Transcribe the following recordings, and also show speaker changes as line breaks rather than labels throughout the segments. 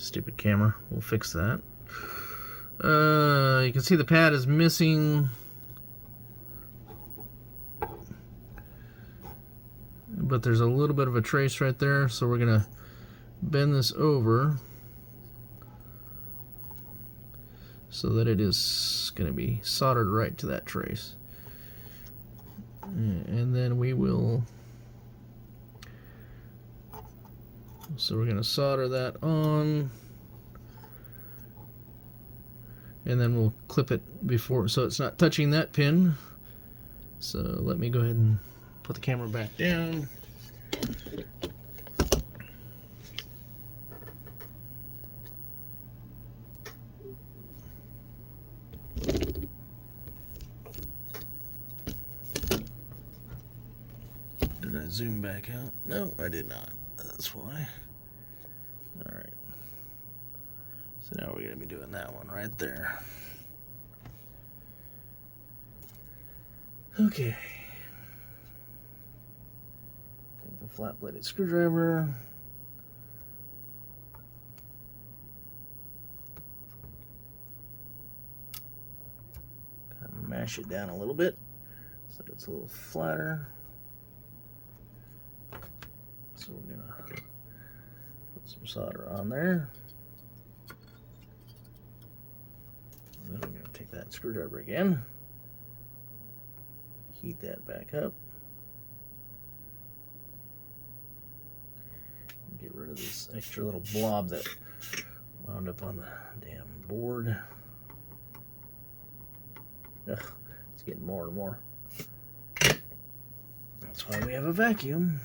Stupid camera. We'll fix that. You can see the pad is missing. But there's a little bit of a trace right there, so we're going to bend this over so that it is going to be soldered right to that trace. And then we will, so we're going to solder that on, and then we'll clip it before, so it's not touching that pin. So let me go ahead and put the camera back down. Did I zoom back out? No, I did not. That's why. Alright. So now we're going to be doing that one right there. Okay. Take the flat-bladed screwdriver. Kind of mash it down a little bit so that it's a little flatter. So we're going to put some solder on there. And then we're going to take that screwdriver again. Heat that back up. Get rid of this extra little blob that wound up on the damn board. Ugh, it's getting more and more. That's why we have a vacuum.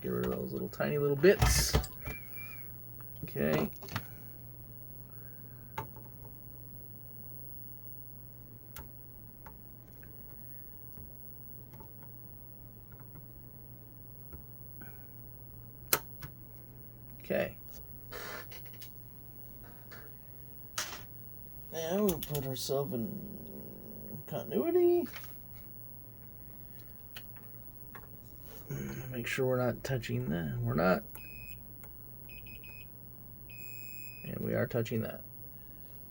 Get rid of those little tiny little bits. Okay. Okay. Now we'll put ourselves in continuity. Make sure we're not touching that. We're not. And we are touching that.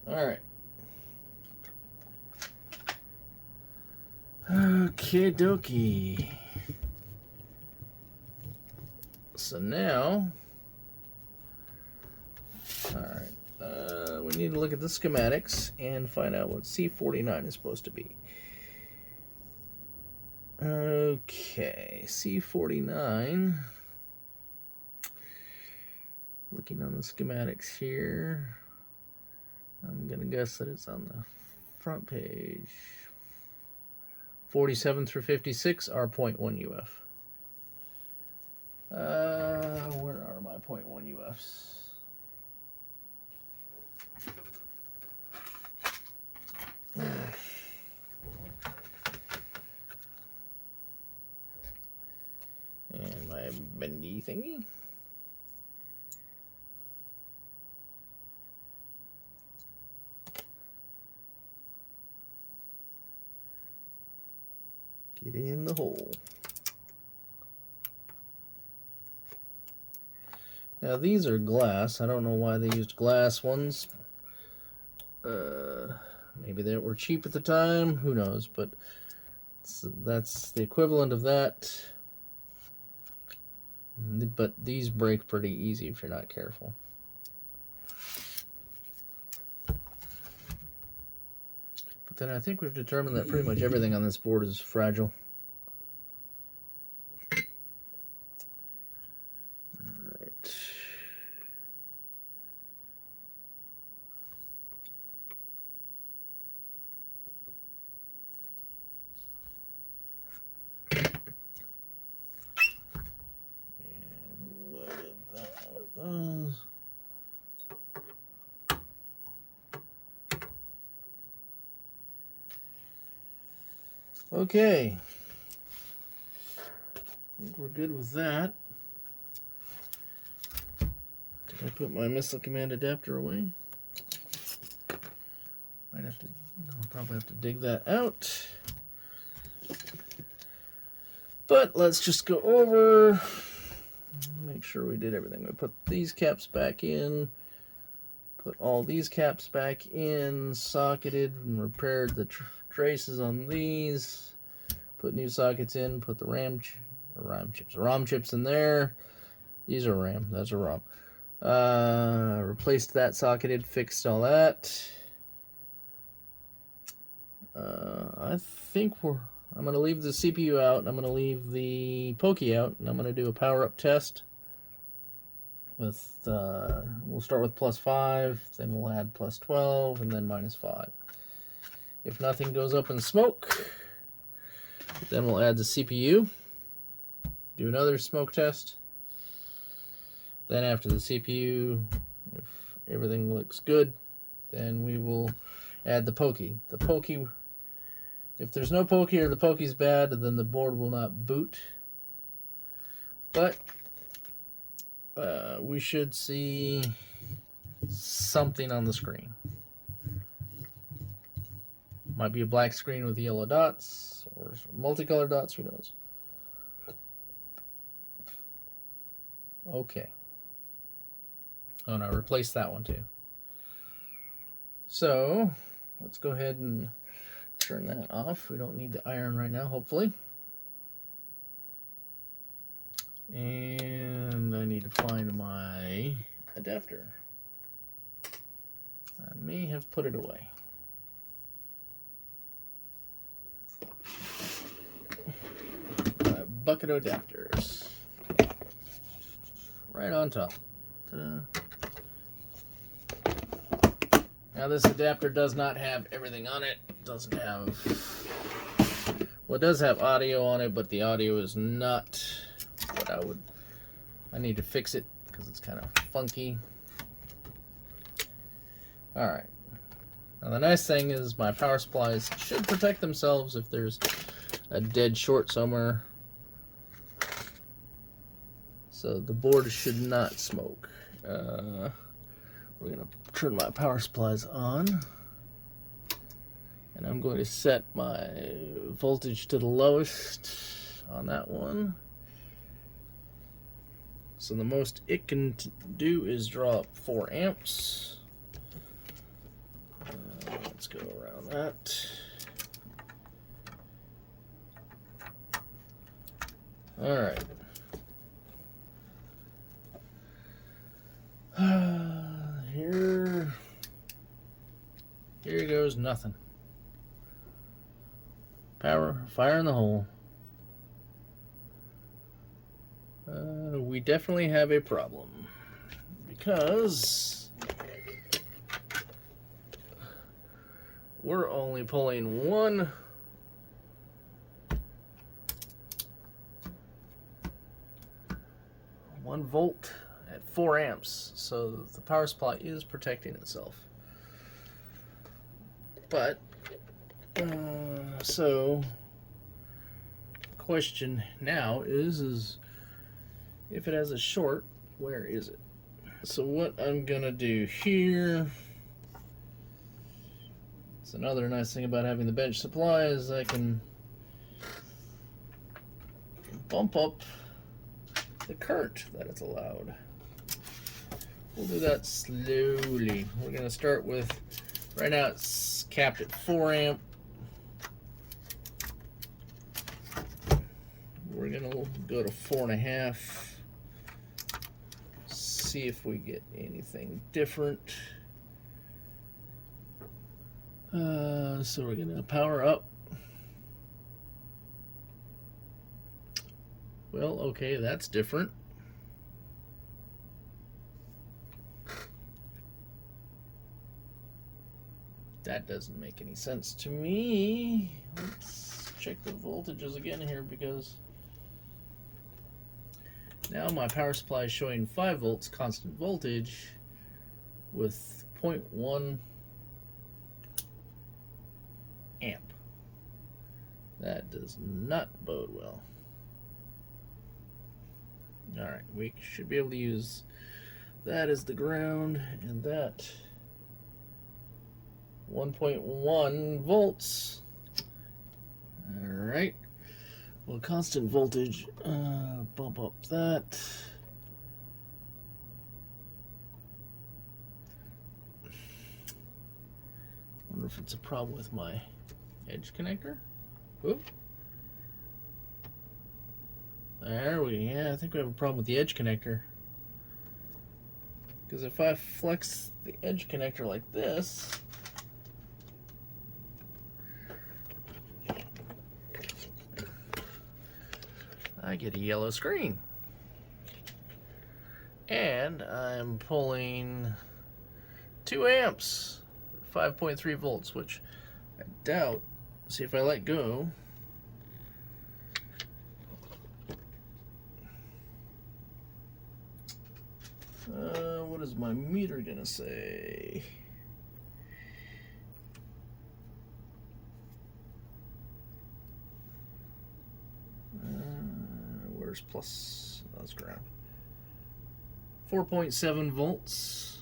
Alright. Okay, dokie. So now, alright, we need to look at the schematics and find out what C49 is supposed to be. Okay, C49. Looking on the schematics here, I'm going to guess that it's on the front page. 47 through 56 are 0.1 UF. Where are my 0.1 UFs? And my bendy thingy. Get in the hole. Now these are glass. I don't know why they used glass ones. Maybe they were cheap at the time. Who knows? But that's the equivalent of that. But these break pretty easy if you're not careful. But then I think we've determined that pretty much everything on this board is fragile. Okay, I think we're good with that. Did I put my Missile Command adapter away? Might have to, I'll probably have to dig that out. But let's just go over make sure we did everything. We put these caps back in, put all these caps back in, socketed and repaired the traces on these, put new sockets in, put the ROM chips in there. These are RAM, that's a ROM. Replaced that, socketed, fixed all that. I think I'm going to leave the CPU out, and I'm going to leave the Pokey out, and I'm going to do a power-up test. We'll start with +5, then we'll add +12, and then -5. If nothing goes up in smoke, then we'll add the CPU, do another smoke test. Then after the CPU, if everything looks good, then we will add the Pokey. The Pokey, if there's no Pokey or the Pokey's bad, then the board will not boot. But we should see something on the screen. Might be a black screen with yellow dots or multicolored dots, who knows. Okay. Oh no, replace that one too. So let's go ahead and turn that off. We don't need the iron right now, hopefully. And I need to find my adapter. I may have put it away. My bucket of adapters. Right on top. Ta-da. Now this adapter does not have everything on it. It doesn't have, well, it does have audio on it, but the audio is not what I need to fix it because it's kind of funky. Alright. Now the nice thing is my power supplies should protect themselves if there's a dead short somewhere. So the board should not smoke. We're going to turn my power supplies on. And I'm going to set my voltage to the lowest on that one. So the most it can do is draw up 4 amps. Let's go around that. Alright. Here goes nothing. Fire in the hole. We definitely have a problem because we're only pulling one volt at 4 amps, so the power supply is protecting itself. But so question now is if it has a short, where is it? So what I'm gonna do here, it's another nice thing about having the bench supply is I can bump up the current that it's allowed. We'll do that slowly. We're gonna start with, right now it's capped at 4 amp. We're gonna go to 4.5. See if we get anything different. So we're gonna power up. Well, okay, that's different. That doesn't make any sense to me. Let's check the voltages again here, because now my power supply is showing 5 volts constant voltage with 0.1 amp. That does not bode well. Alright, we should be able to use that as the ground, and that 1.1 volts. Alright. Well, constant voltage, bump up that. if it's a problem with my edge connector. Oop. There yeah, I think we have a problem with the edge connector. Because if I flex the edge connector like this, I get a yellow screen. And I'm pulling 2 amps, 5.3 volts, which I doubt. See if I let go. What is my meter gonna say? Where's plus? That's ground. 4.7 volts.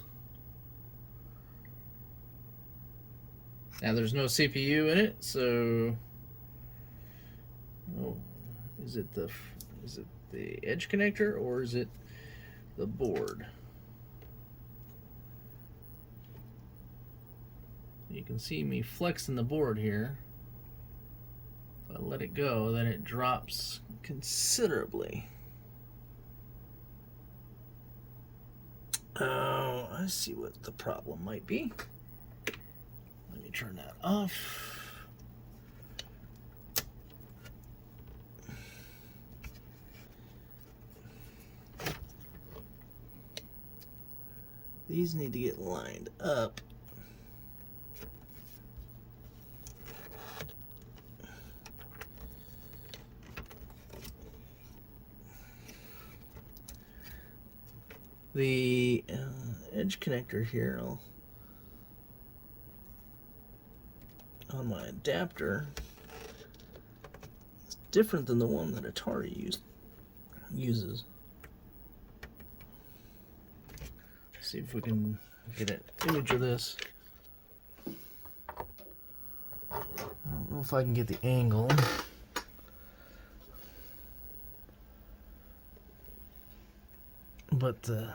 Now there's no CPU in it, so is it the edge connector or is it the board? You can see me flexing the board here. If I let it go, then it drops considerably. Oh, I see what the problem might be. Let me turn that off. These need to get lined up. The edge connector here on my adapter is different than the one that Atari uses. See if we can get an image of this. I don't know if I can get the angle. But the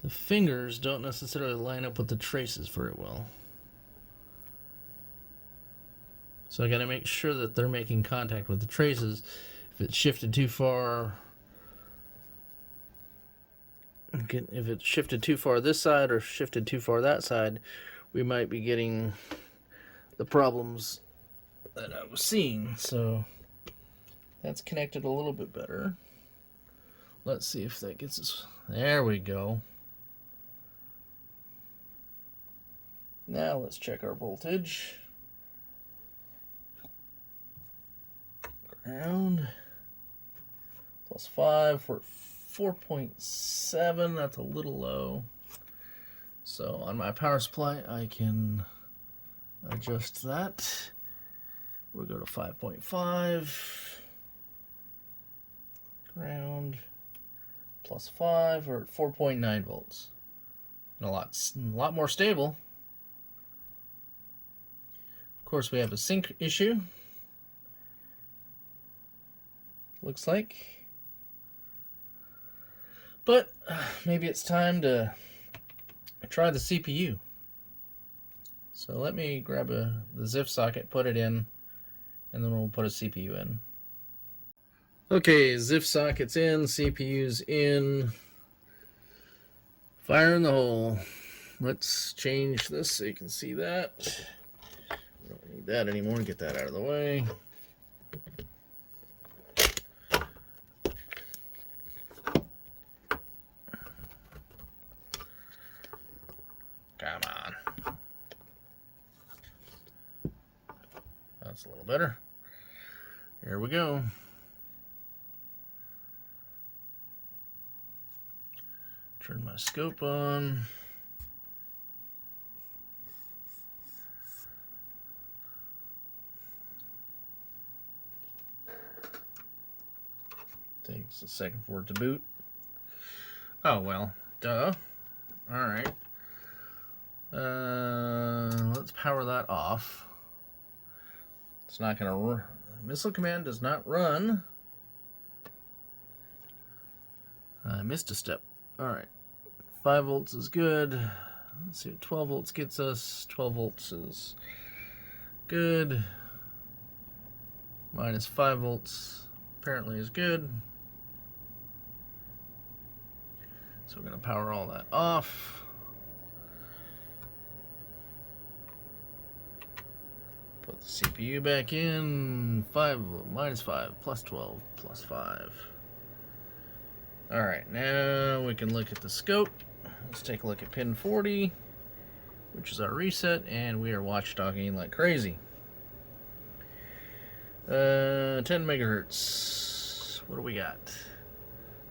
fingers don't necessarily line up with the traces very well. So I got to make sure that they're making contact with the traces. If it's shifted too far, if it's shifted too far this side or shifted too far that side, we might be getting the problems that I was seeing. So that's connected a little bit better. Let's see if that gets us. There we go. Now let's check our voltage. Ground. +5 for 4.7. That's a little low. So on my power supply, I can adjust that. We'll go to 5.5. Ground. +5 or 4.9 volts. And a lot more stable. Of course, we have a sync issue. Looks like. But maybe it's time to try the CPU. So let me grab the ZIF socket, put it in, and then we'll put a CPU in. Okay, ZIF socket's in, CPU's in. Fire in the hole. Let's change this so you can see that. We don't need that anymore. Get that out of the way. Come on. That's a little better. Here we go. Turn my scope on. Takes a second for it to boot. Oh, well, duh. All right. Let's power that off. It's not going to run. Missile command does not run. I missed a step. Alright. 5 volts is good. Let's see what 12 volts gets us. 12 volts is good. Minus 5 volts apparently is good. So we're going to power all that off. Put the CPU back in. 5 minus 5 plus 12 plus 5. Alright, now we can look at the scope. Let's take a look at pin 40, which is our reset, and we are watchdogging like crazy. 10 megahertz. What do we got?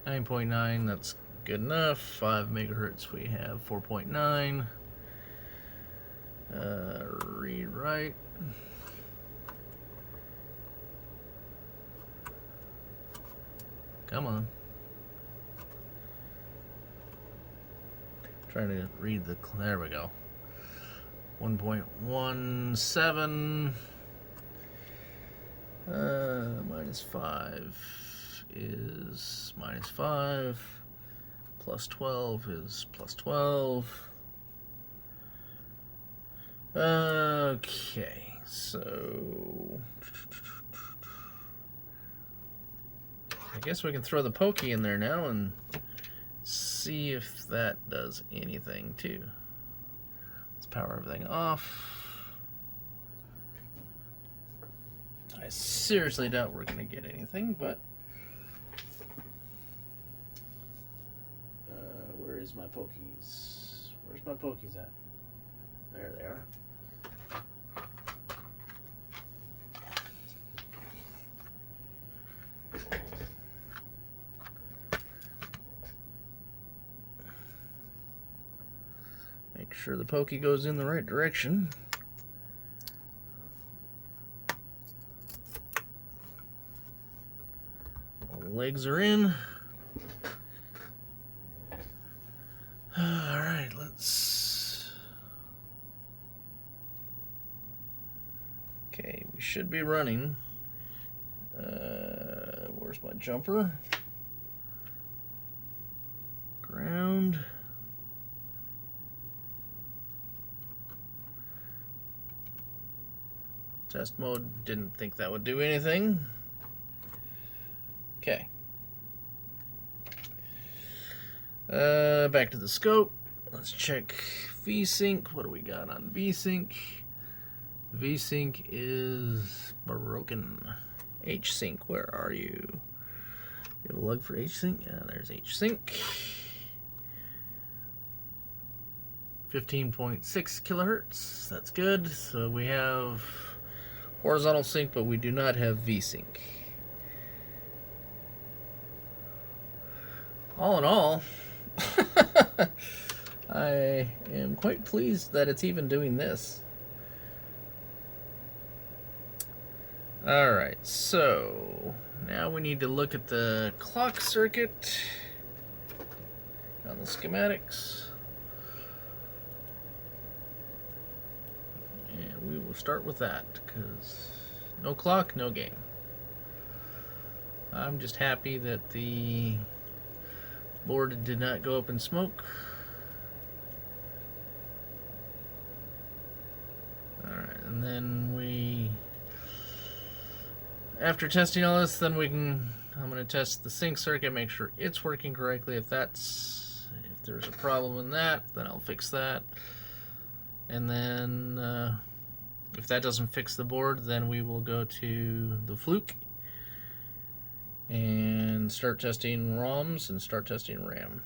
9.9, that's good enough. 5 megahertz, we have 4.9. Read write. Come on. Trying to read the, there we go. 1.17 minus 5 is minus 5, plus 12 is plus 12. Okay, so I guess we can throw the pokey in there now and see if that does anything too. Let's power everything off. I seriously doubt we're going to get anything, but where is my pokies? Where's my pokies at? There they are. Make sure the pokey goes in the right direction. All the legs are in. Alright, let's... Okay, we should be running. Where's my jumper? Ground. Test mode, didn't think that would do anything. Okay. Back to the scope. Let's check VSync. What do we got on VSync? VSync is broken. HSync, where are you? You have a lug for HSync? Yeah, there's HSync. 15.6 kilohertz. That's good. So we have horizontal sync, but we do not have VSync. All in all, I am quite pleased that it's even doing this. Alright, so now we need to look at the clock circuit on the schematics. And we will start with that, because no clock, no game. I'm just happy that the board did not go up in smoke. Alright, and then we... After testing all this, then we can... I'm going to test the sync circuit, make sure it's working correctly. If there's a problem in that, then I'll fix that. And then if that doesn't fix the board, then we will go to the Fluke and start testing ROMs and start testing RAM.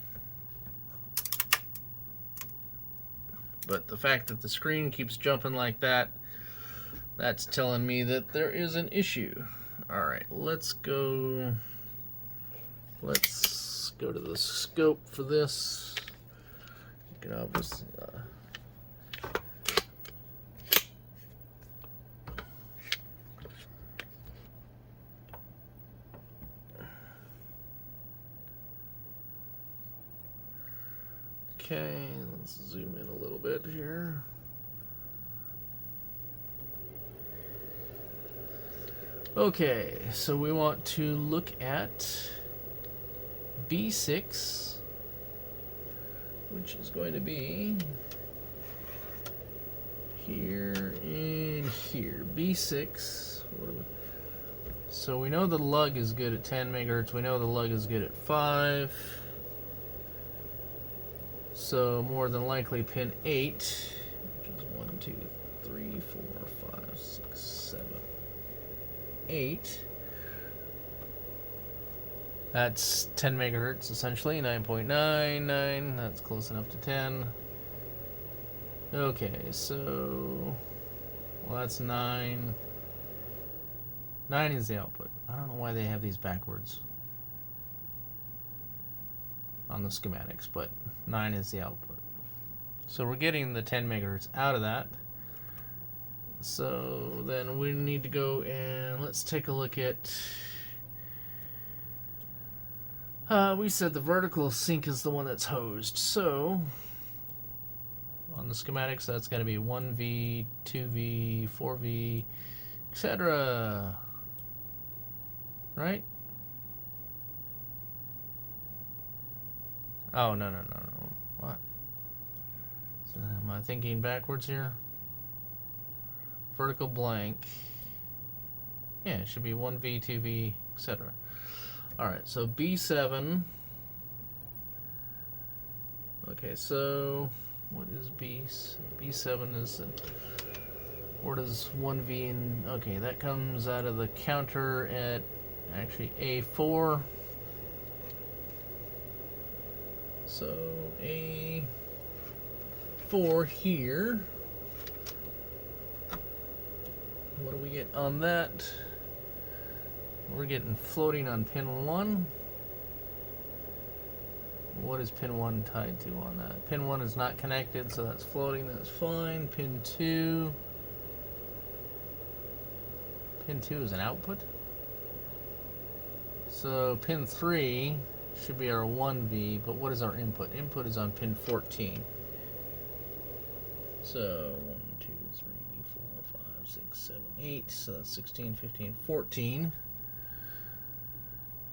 But the fact that the screen keeps jumping like that, that's telling me that there is an issue. Alright, let's go to the scope for this. You can obviously okay, let's zoom in a little bit here. Okay, so we want to look at B6, which is going to be here and here. B6. So we know the lug is good at 10 megahertz. We know the lug is good at 5. So more than likely pin 8, which is 1, 2, 3, 4, 5, 6, 7, 8. That's 10 megahertz essentially, 9.99. That's close enough to 10. Okay, so well, that's 9. 9 is the output. I don't know why they have these backwards on the schematics, but 9 is the output. So we're getting the 10 megahertz out of that. So then we need to go and let's take a look at. We said the vertical sink is the one that's hosed. So on the schematics, that's going to be 1V, 2V, 4V, etc. Right? Oh, no. What? So am I thinking backwards here? Vertical blank. Yeah, it should be 1V, 2V, etc. Alright, so B7. Okay, so what is B? B7 is. Where does 1V and. Okay, that comes out of the counter at actually A4. So A4 here. What do we get on that? We're getting floating on pin 1. What is pin 1 tied to on that? Pin 1 is not connected, so that's floating, that's fine. Pin 2. Pin 2 is an output. So pin 3 should be our 1V, but what is our input? Input is on pin 14. So 1, 2, 3, 4, 5, 6, 7, 8. So that's 16, 15, 14.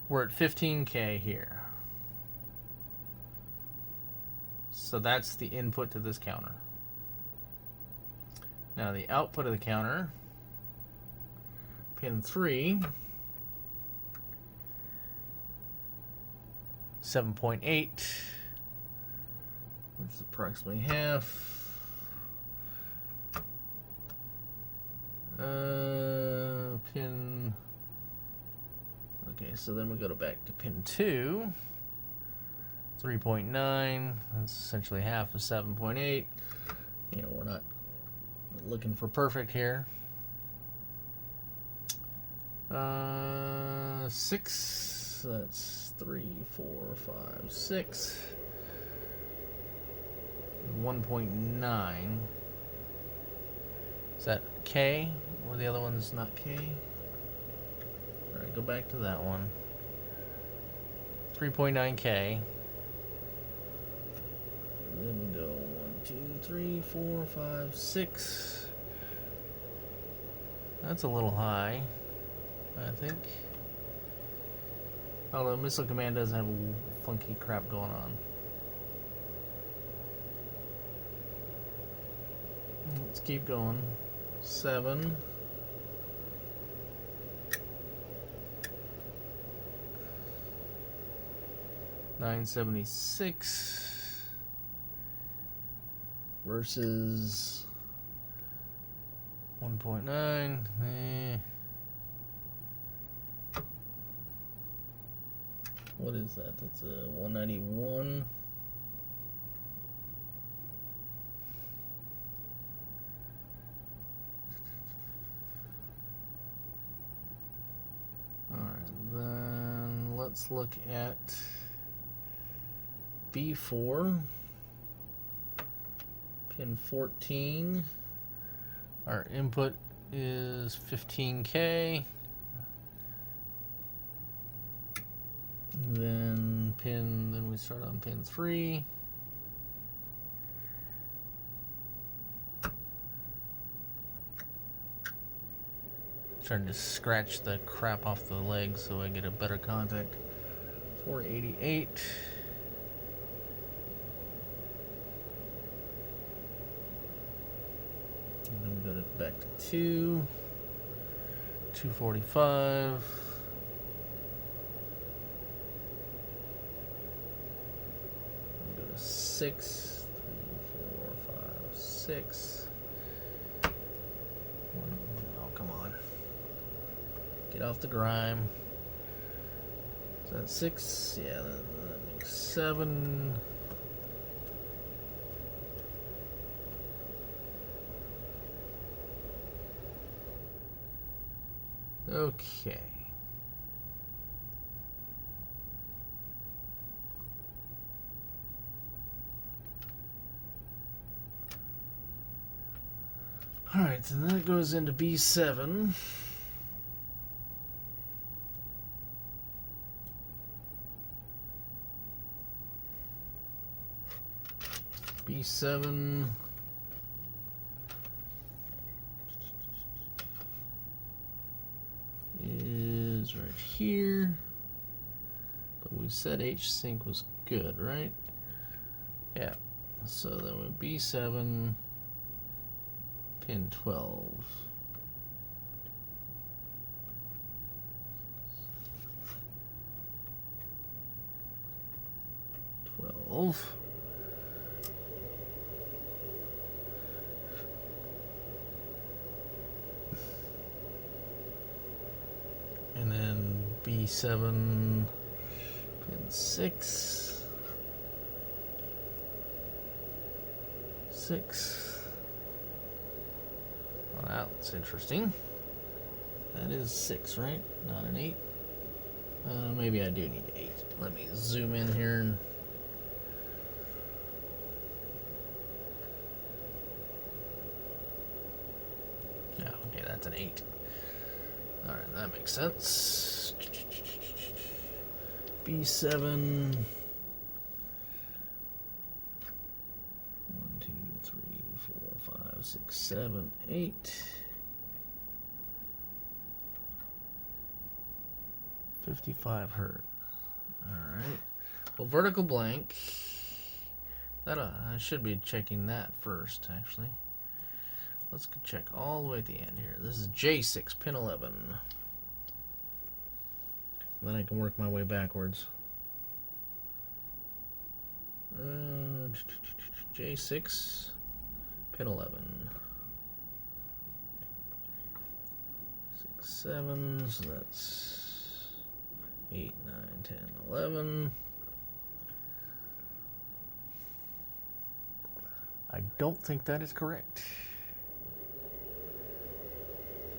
We're at 15K here. So that's the input to this counter. Now the output of the counter, pin 3, 7.8, which is approximately half. Pin. Okay, so then we go back to pin 2. 3.9. That's essentially half of 7.8. You know, we're not looking for perfect here. 6. That's 3, 4, 5, 6. 1.9. Is that K? Or the other one's not K? Alright, go back to that one. 3.9K. Then we go 1, 2, 3, 4, 5, 6. That's a little high, I think. Although Missile Command does have a funky crap going on. Let's keep going. 7. 976 versus 1.9. What is that? That's a 191. Alright, then let's look at B4, pin 14. Our input is 15K. Then we start on pin 3. Trying to scratch the crap off the legs so I get a better contact. 488. And then we got it back to 2. 245. Go to 6. 3, 4, 5, 6. Oh, come on. Get off the grime. Is that 6? Yeah, that makes 7. Okay. Alright, so that goes into B7. B7 is right here, but we said H sync was good, right? Yeah, so then with B7, pin 12. 12. And then B7, pin 6. 6. Well, that's interesting. That is 6, right? Not an 8. Maybe I do need 8. Let me zoom in here and... Yeah, okay, that's an 8. Alright, that makes sense. B7. 1, 2, 3, 4, 5, 6, 7, 8. 55 Hz. Alright. Well, vertical blank. That I should be checking that first, actually. Let's check all the way at the end here. This is J6, pin 11. Then I can work my way backwards. J6, pin 11. 6, 7, so that's 8, 9, 10, 11. I don't think that is correct.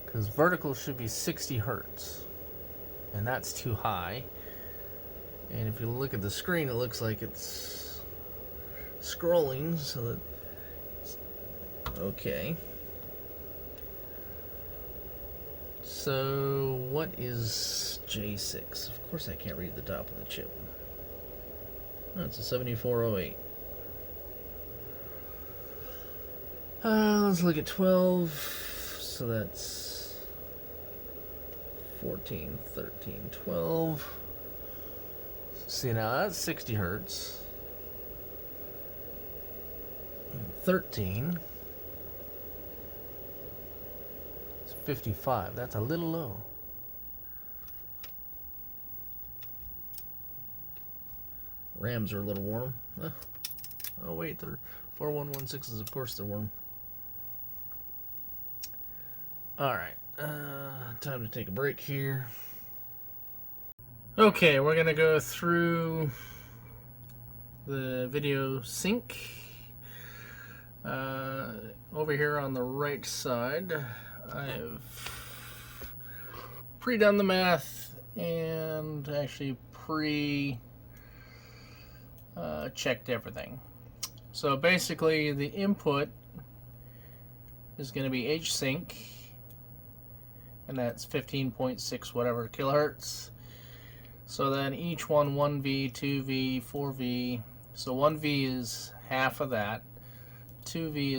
Because vertical should be 60 Hertz. And that's too high. And if you look at the screen, it looks like it's scrolling, so that... Okay. So, what is J6? Of course I can't read the top of the chip. Oh, it's a 7408. Let's look at 12. So that's 14, 13, 12. See, now that's 60 Hertz. 13. It's 55. That's a little low. RAMs are a little warm. Oh wait, they're 4116s. Of course they're warm. Alright, time to take a break here. Okay, we're gonna go through the video sync. Over here on the right side, I've pre-done the math and actually checked everything. So basically the input is going to be H-sync, and that's 15.6 whatever kilohertz. So then each one, 1V, 2V, 4V. So 1V is half of that. 2V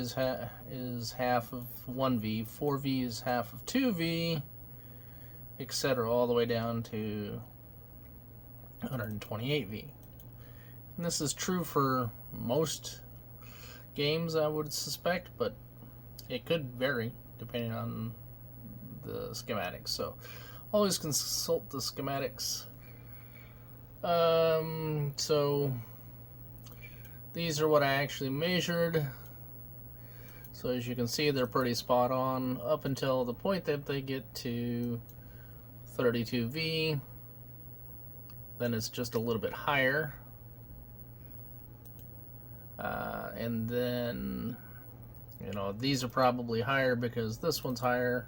is half of 1V. 4V is half of 2V. etc., all the way down to 128V. And this is true for most games, I would suspect, but it could vary depending on the schematics. So always consult the schematics. So these are what I actually measured. So as you can see, they're pretty spot on up until the point that they get to 32V. Then it's just a little bit higher. And then, you know, these are probably higher because this one's higher.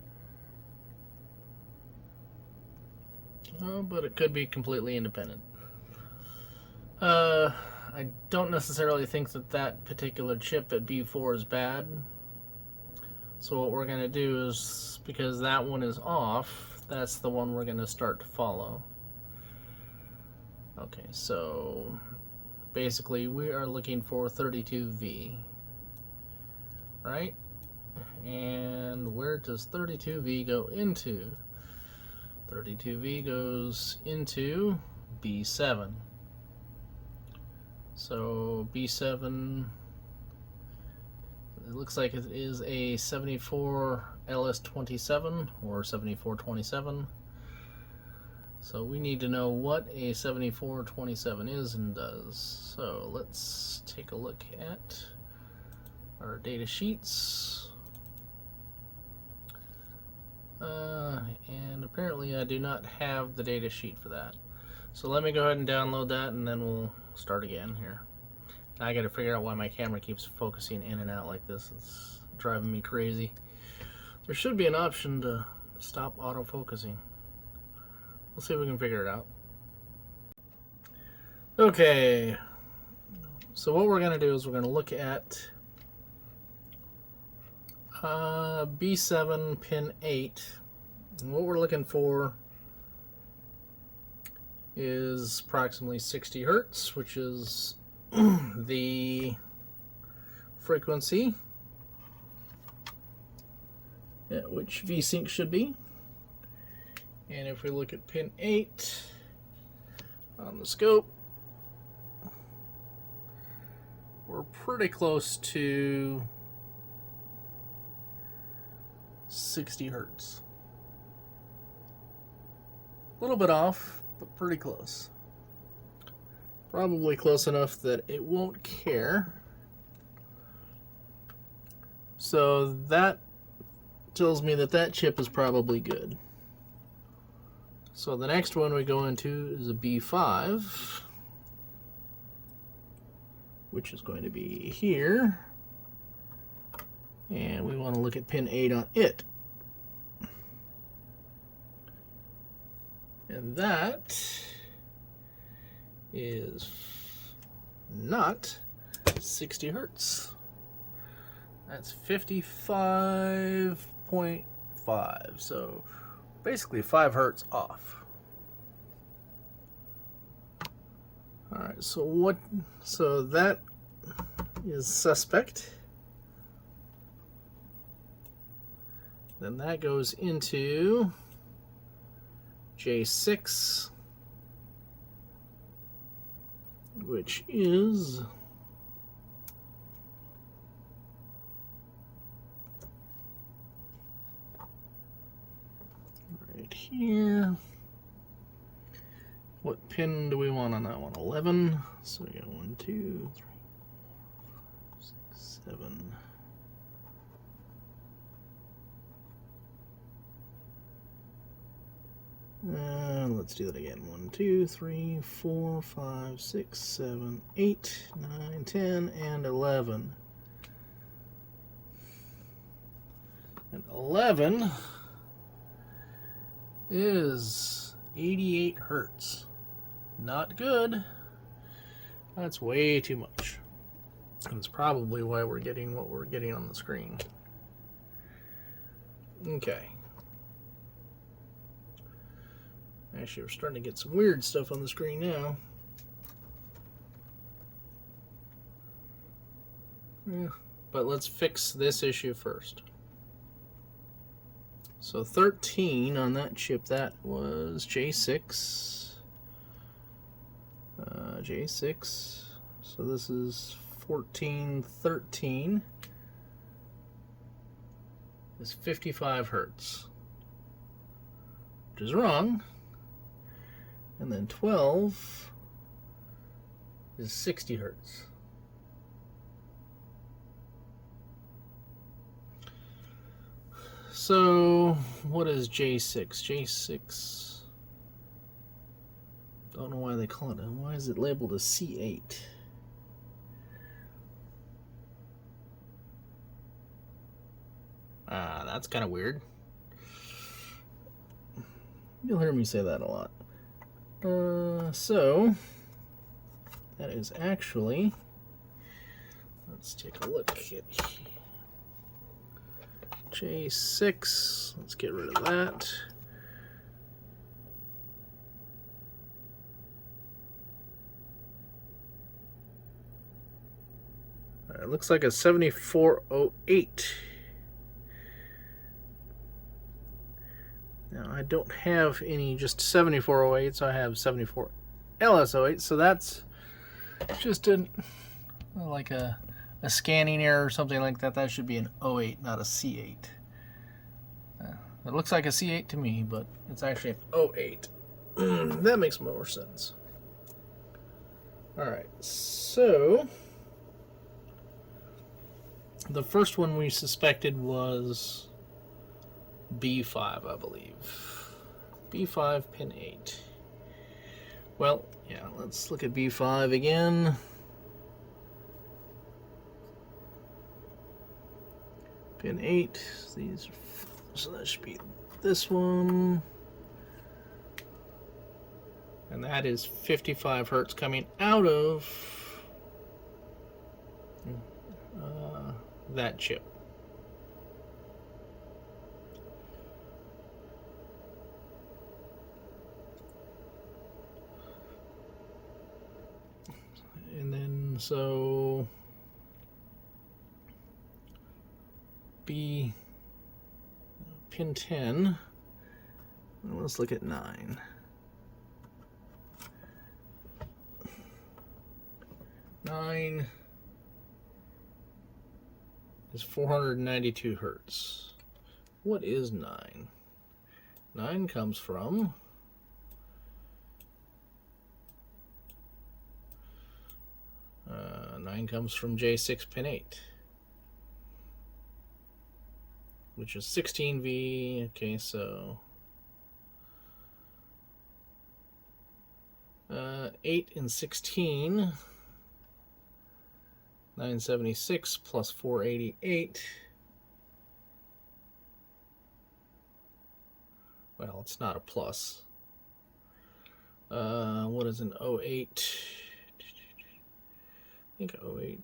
But it could be completely independent. I don't necessarily think that that particular chip at B4 is bad. So what we're going to do is, because that one is off, that's the one we're going to start to follow. Okay, so basically we are looking for 32V, right? And where does 32V go into? 32V goes into B7. So B7, it looks like it is a 74 LS27 or 7427. So we need to know what a 7427 is and does. So let's take a look at our data sheets. And apparently I do not have the data sheet for that. So let me go ahead and download that and then we'll start again here. I got to figure out why my camera keeps focusing in and out like this. It's driving me crazy. There should be an option to stop autofocusing. We'll see if we can figure it out. Okay, so what we're going to do is we're going to look at B7 pin 8. And what we're looking for is approximately 60 hertz, which is the frequency at which VSync should be. And if we look at pin 8 on the scope, we're pretty close to 60 hertz. A little bit off, but pretty close. Probably close enough that it won't care. So that tells me that that chip is probably good. So the next one we go into is a B5, which is going to be here. And we want to look at pin 8 on it. And that is not 60 hertz. That's 55.5. So basically 5 hertz off. All right, so that is suspect. Then that goes into J6, which is right here. What pin do we want on that one? 11. So we got 1, 2, 3, 4, 5, 6, 7. Let's do that again. 1, 2, 3, 4, 5, 6, 7, 8, 9, 10, and 11. And 11 is 88 hertz. Not good. That's way too much. And it's probably why we're getting what we're getting on the screen. Okay. Actually, we're starting to get some weird stuff on the screen now. Yeah, but let's fix this issue first. So 13 on that chip, that was J6. J6. So this is 14, 13. Is 55 hertz, which is wrong. And then 12 is 60 hertz. So what is J6? J6, don't know why they call it. Why is it labeled as C8? That's kind of weird. You'll hear me say that a lot. So that is actually, let's take a look at J6. Let's get rid of that. It looks like a 7408. Now, I don't have any just 7408s. I have 74 LS08, so that's just like a scanning error or something like that. That should be an 08, not a C8. It looks like a C8 to me, but it's actually an 08. That makes more sense. Alright, so the first one we suspected was B5, I believe. B5 pin 8. Well, yeah, let's look at B5 again. Pin 8. These are, so that should be this one. And that is 55 hertz coming out of that chip. And then so B pin 10. Well, let's look at 9. 9 is 492 hertz. What is 9? 9 comes from J6 pin 8, which is 16V. Okay, so 8 and 16, 976 plus 488. Well, it's not a plus. What is an 08? I think 08.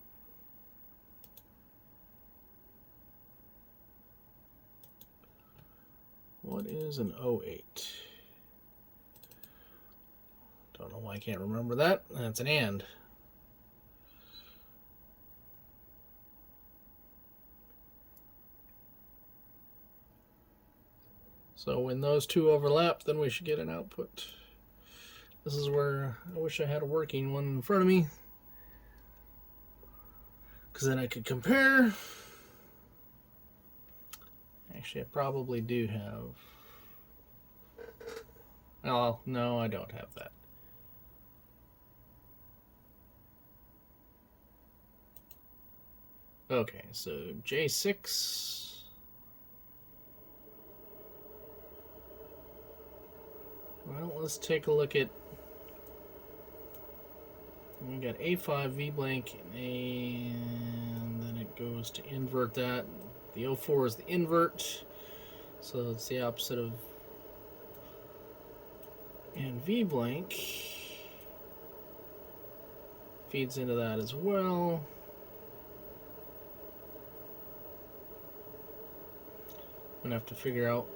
What is an 08? Don't know why I can't remember that. That's an AND. So when those two overlap, then we should get an output. This is where I wish I had a working one in front of me, because then I could compare. Actually, I probably do have. Oh, no, I don't have that. Okay, so J6. Well, let's take a look at. We got A5 V blank, and then it goes to invert that. The 04 is the invert, so it's the opposite of. And V blank feeds into that as well. I'm gonna have to figure out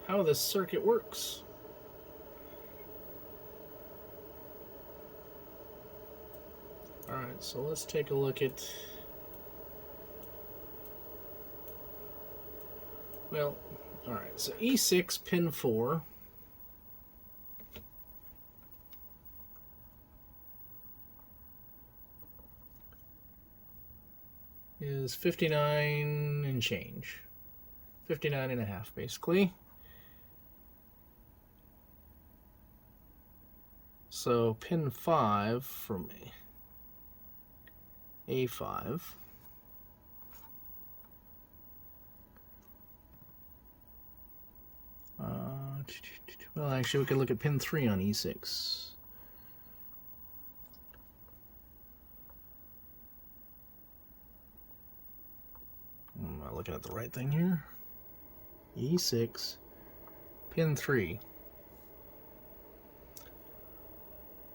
how this circuit works. Alright, so let's take a look at. Well, All right, so E6 pin 4. Is 59 and change. 59 and a half, basically. So pin 5 from A5. Well, actually, we could look at pin 3 on E6. Am I looking at the right thing here? E6, pin 3.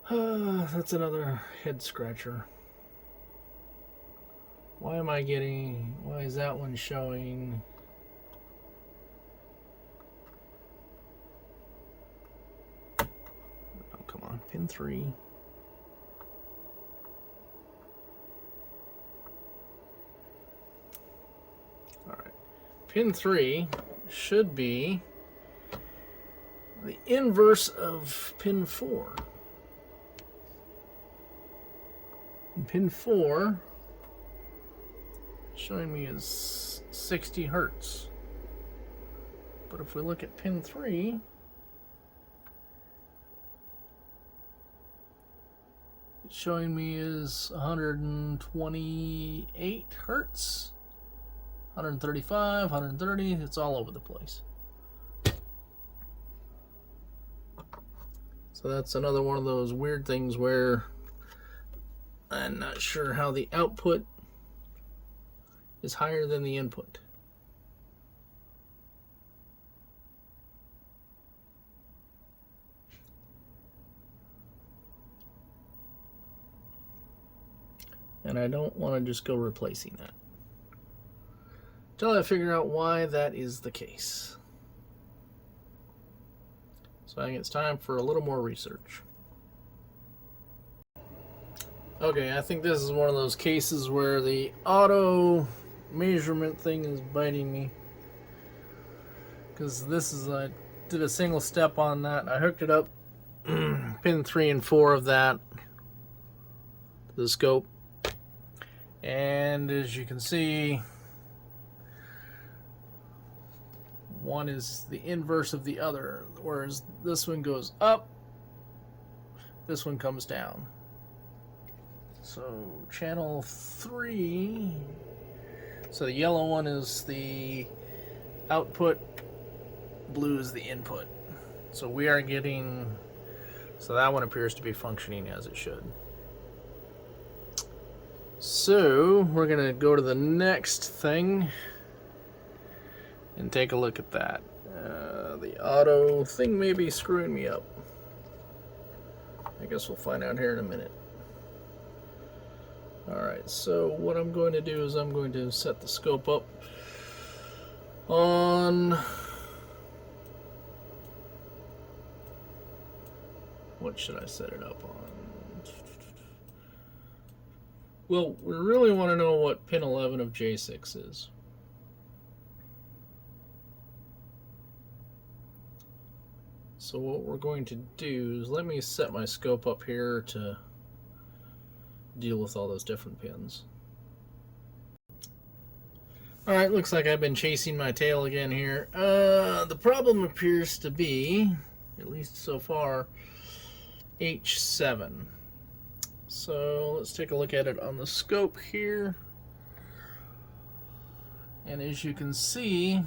That's another head scratcher. Why is that one showing? Oh, come on, pin 3. All right, pin 3 should be the inverse of pin 4. And pin 4 showing me is 60 hertz. But if we look at pin 3, it's showing me is 128 hertz, 135, 130. It's all over the place. So that's another one of those weird things where I'm not sure how the output is higher than the input. And I don't want to just go replacing that until I figure out why that is the case. So I think it's time for a little more research. Okay, I think this is one of those cases where the auto measurement thing is biting me. Because this is, I did a single step on that. I hooked it up, pin 3 and 4 of that to the scope. And as you can see, one is the inverse of the other, whereas this one goes up, this one comes down. So channel 3, so the yellow one is the output, blue is the input. So we are getting, so that one appears to be functioning as it should. So we're going to go to the next thing and take a look at that. The auto thing may be screwing me up. I guess we'll find out here in a minute. Alright, so what I'm going to do is I'm going to set the scope up on, what should I set it up on? Well, we really want to know what pin 11 of J6 is. So what we're going to do is, let me set my scope up here to deal with all those different pins. Alright, looks like I've been chasing my tail again here. The problem appears to be, at least so far, H7. So let's take a look at it on the scope here. And as you can see,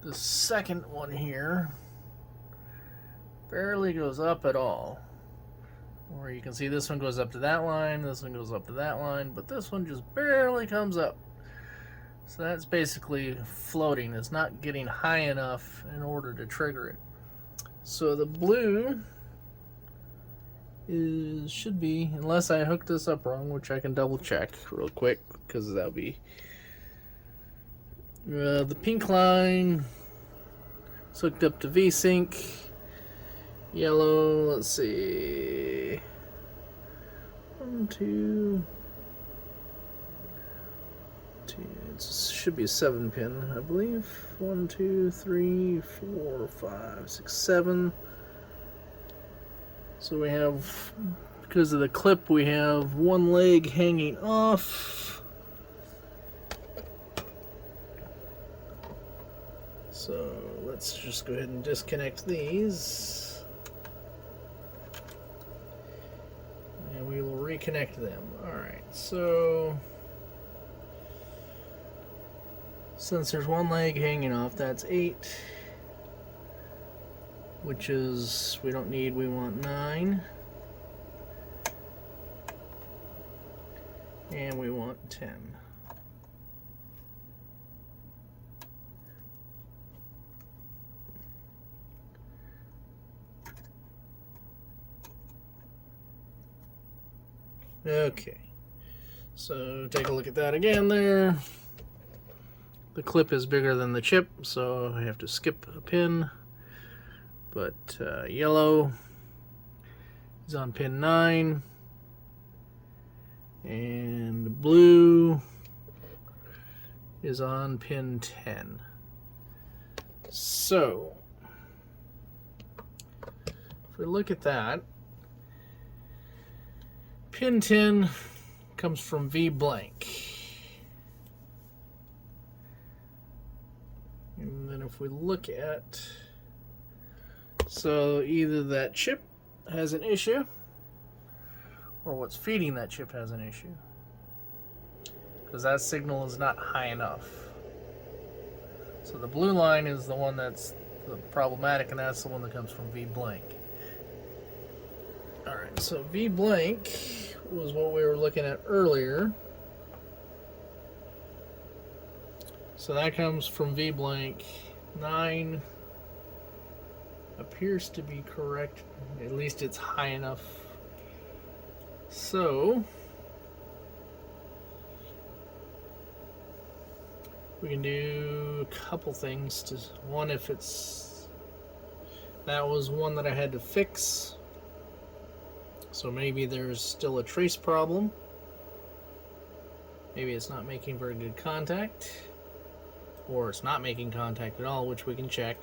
the second one here barely goes up at all. Or you can see this one goes up to that line, this one goes up to that line, but this one just barely comes up. So that's basically floating. It's not getting high enough in order to trigger it. So the blue should be, unless I hooked this up wrong, which I can double check real quick, because that'll be the pink line is hooked up to VSync. Yellow, let's see, 1, 2, 10, It should be a 7-pin, I believe. 1, 2, 3, 4, 5, 6, 7. So we have, because of the clip, we have one leg hanging off. So let's just go ahead and disconnect these. And we will reconnect them. Alright, so since there's one leg hanging off, that's 8. Which is, we don't need, we want 9. And we want 10. Okay, so take a look at that again there. The clip is bigger than the chip, so I have to skip a pin. But yellow is on pin 9, and blue is on pin 10. So if we look at that, pin 10 comes from V blank. And then if we look at, so either that chip has an issue, or what's feeding that chip has an issue, because that signal is not high enough. So the blue line is the one that's problematic, and that's the one that comes from V blank. Alright, so V blank was what we were looking at earlier. So that comes from V blank. 9 appears to be correct. At least it's high enough. So we can do a couple things. One, if it's, that was one that I had to fix. So maybe there's still a trace problem. Maybe it's not making very good contact, or it's not making contact at all, which we can check.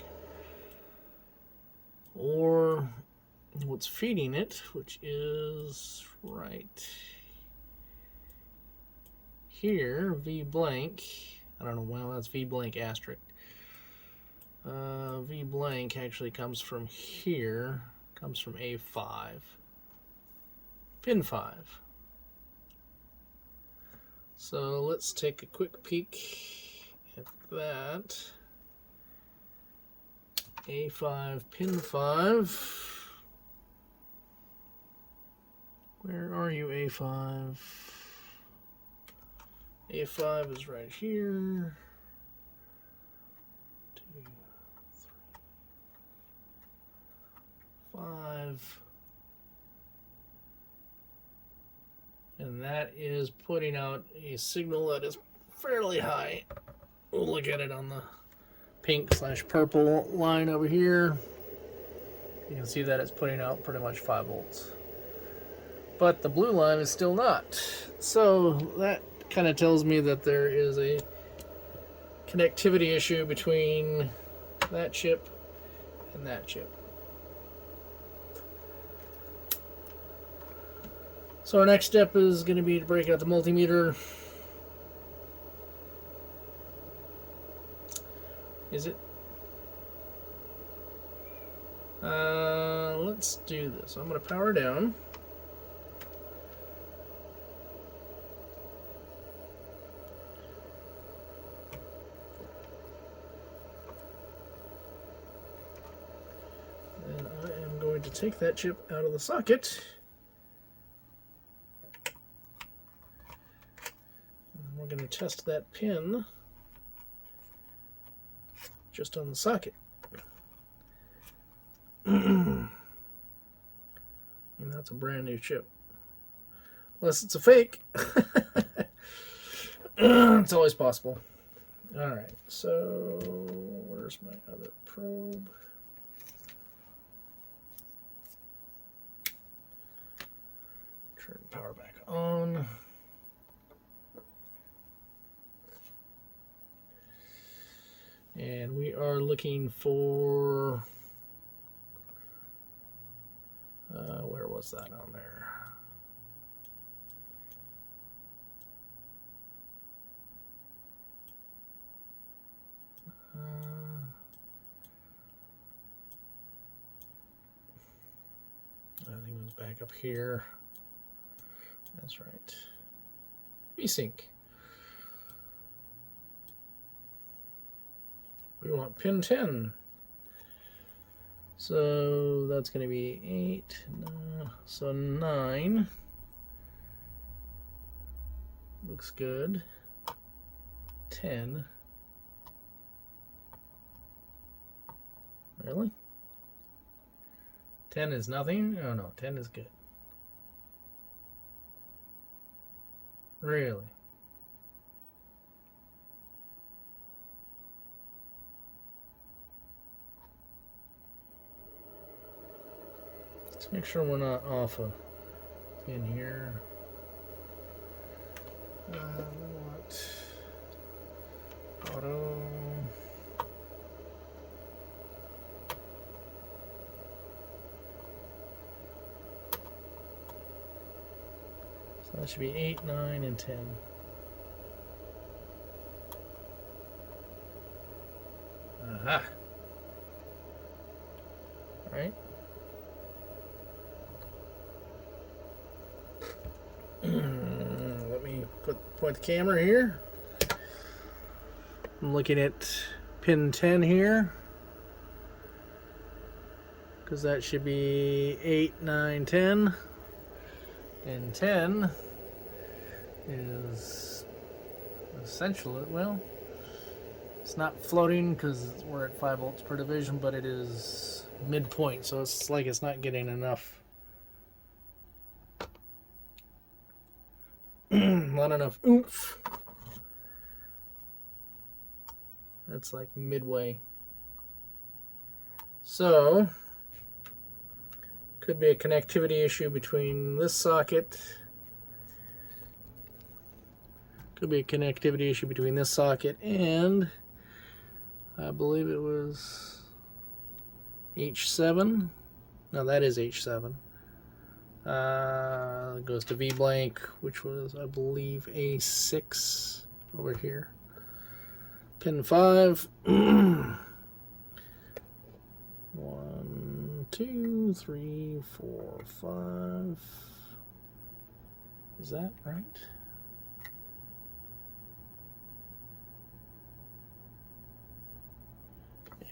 Or what's feeding it, which is right here, V blank. I don't know, well, that's V blank asterisk. V blank actually comes from here, comes from A5. Pin 5. So let's take a quick peek at that. A5, pin 5. Where are you, A5? A5 is right here. 2, 3, 5. And that is putting out a signal that is fairly high. We'll look at it on the pink/purple line over here. You can see that it's putting out pretty much 5 volts. But the blue line is still not. So that kind of tells me that there is a connectivity issue between that chip and that chip. So our next step is going to be to break out the multimeter. Is it? Let's do this. I'm going to power down. And I am going to take that chip out of the socket. And we're going to test that pin just on the socket. And that's a brand new chip. Unless it's a fake. It's always possible. Alright, so where's my other probe? Turn power back on. And we are looking for, where was that on there? I think it was back up here. That's right. VSync. We want pin 10. So that's going to be 8. So 9. Looks good. 10. Really? 10 is nothing? Oh no, 10 is good. Really? Let's make sure we're not off a pin here. We want auto. So that should be 8, 9, and 10. Aha. Right. Let me point the camera here. I'm looking at pin 10 here, because that should be 8, 9, 10. And 10 is essentially, well, it's not floating because we're at 5 volts per division, but it is midpoint, so it's like it's not getting enough. Not enough oomph. That's like midway. So, could be a connectivity issue between this socket. Could be a connectivity issue between this socket and, I believe it was H7. No, that is H7. It goes to V blank, which was, I believe, A6 over here. Pin 5. 1, 2, 3, 4, 5. Is that right?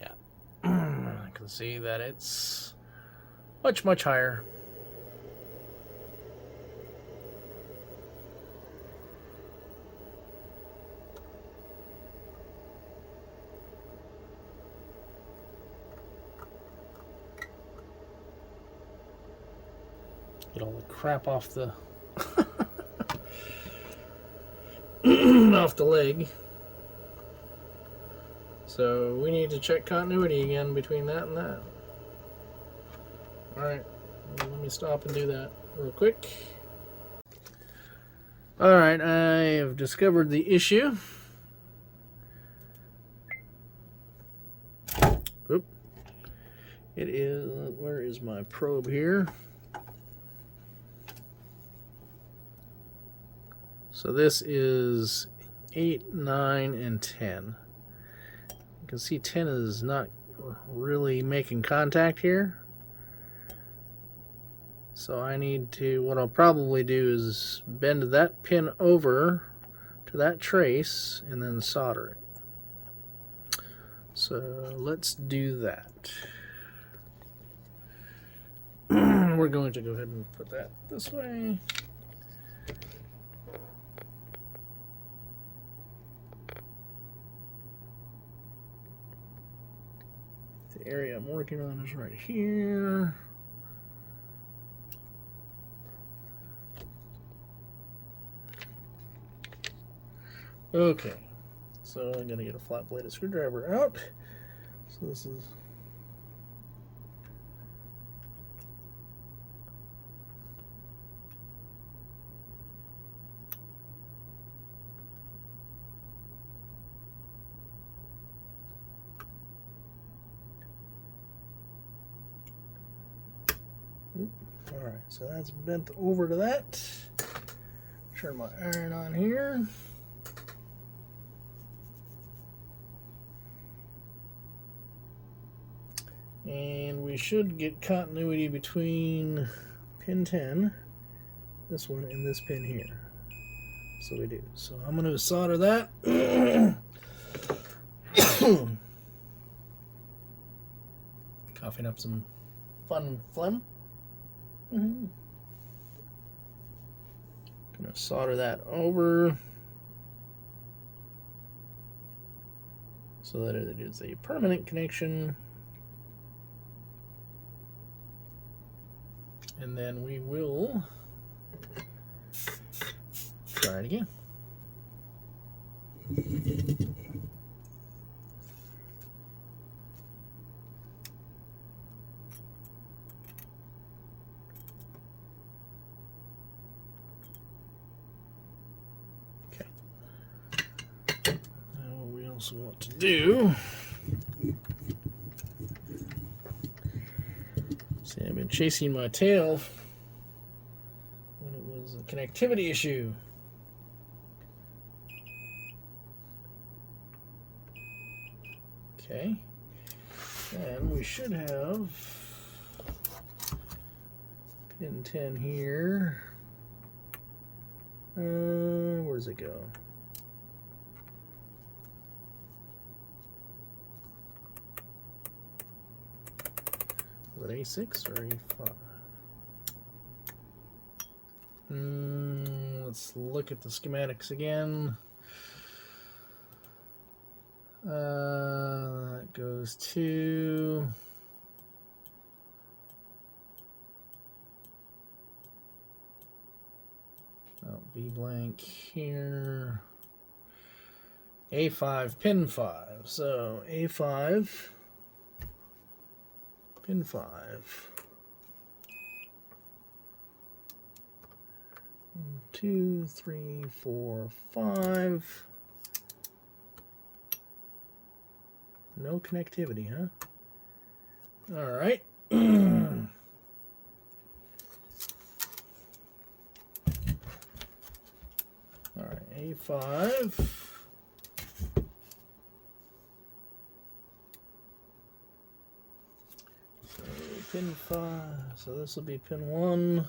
Yeah. I can see that it's much, much higher. Get all the crap off the off the leg. So we need to check continuity again between that and that. Alright, let me stop and do that real quick. Alright, I have discovered the issue. Oop. It is, where is my probe here? So this is 8, 9, and 10. You can see 10 is not really making contact here. So I need to, what I'll probably do is bend that pin over to that trace and then solder it. So let's do that. We're going to go ahead and put that this way. The area I'm working on is right here. Okay, so I'm gonna get a flat bladed screwdriver out. So this is All right, so that's bent over to that. Turn my iron on here. And we should get continuity between pin 10, this one, and this pin here. So we do. So I'm going to solder that. Coughing up some fun phlegm. Gonna solder that over so that it is a permanent connection. And then we will try it again. Okay. Now what we also want to do, see, I've been chasing my tail when it was a connectivity issue. Okay, and we should have pin 10 here. Where does it go? Was it A6 or A5? Let's look at the schematics again. That goes to V blank here. A5 pin 5. So A5 pin 5. 1, 2, 3, 4, 5. No connectivity, huh? All right. All right, A5. So pin 5. So this will be pin 1.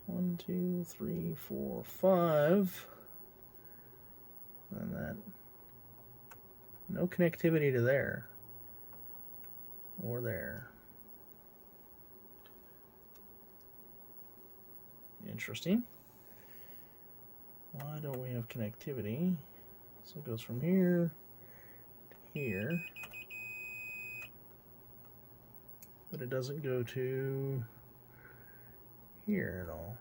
1, 2, 3, 4, 5. And that. No connectivity to there. Or there. Interesting. Why don't we have connectivity? So it goes from here to here. But it doesn't go to here at all.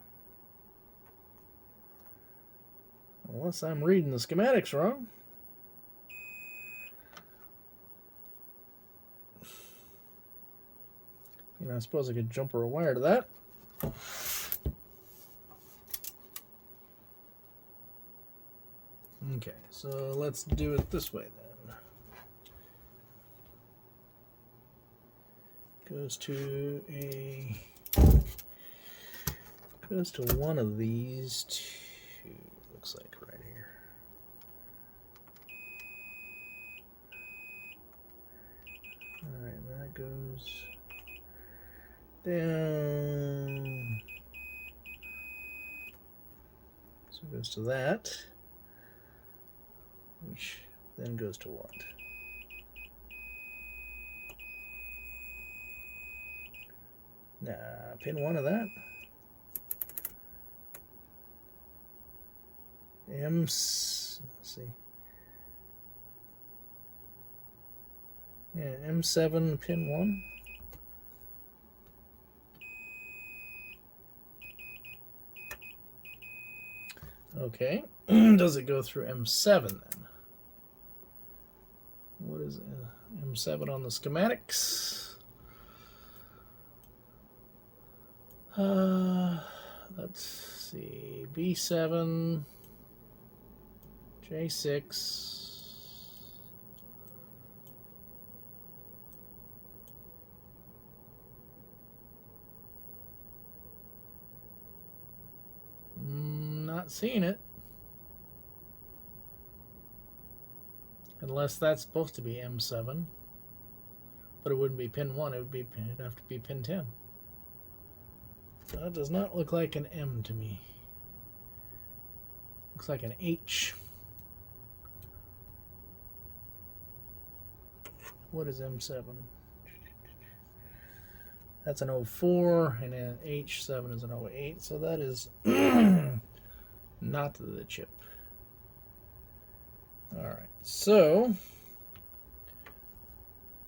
Unless I'm reading the schematics wrong. You know, I suppose I could jumper a wire to that. Okay, so let's do it this way then. Goes to one of these two, looks like right here. All right, that goes down. So it goes to that, which then goes to what? Nah, pin 1 of that. Let's see. Yeah, M7 pin 1. Okay. Does it go through M7 then? What is it? M7 on the schematics? Let's see. B7, J6. not seeing it. Unless that's supposed to be M7. But it wouldn't be pin 1, it'd have to be pin 10. So that does not look like an M to me. Looks like an H. What is M7? That's an 04, and an H7 is an 08, so that is not the chip. Alright, so,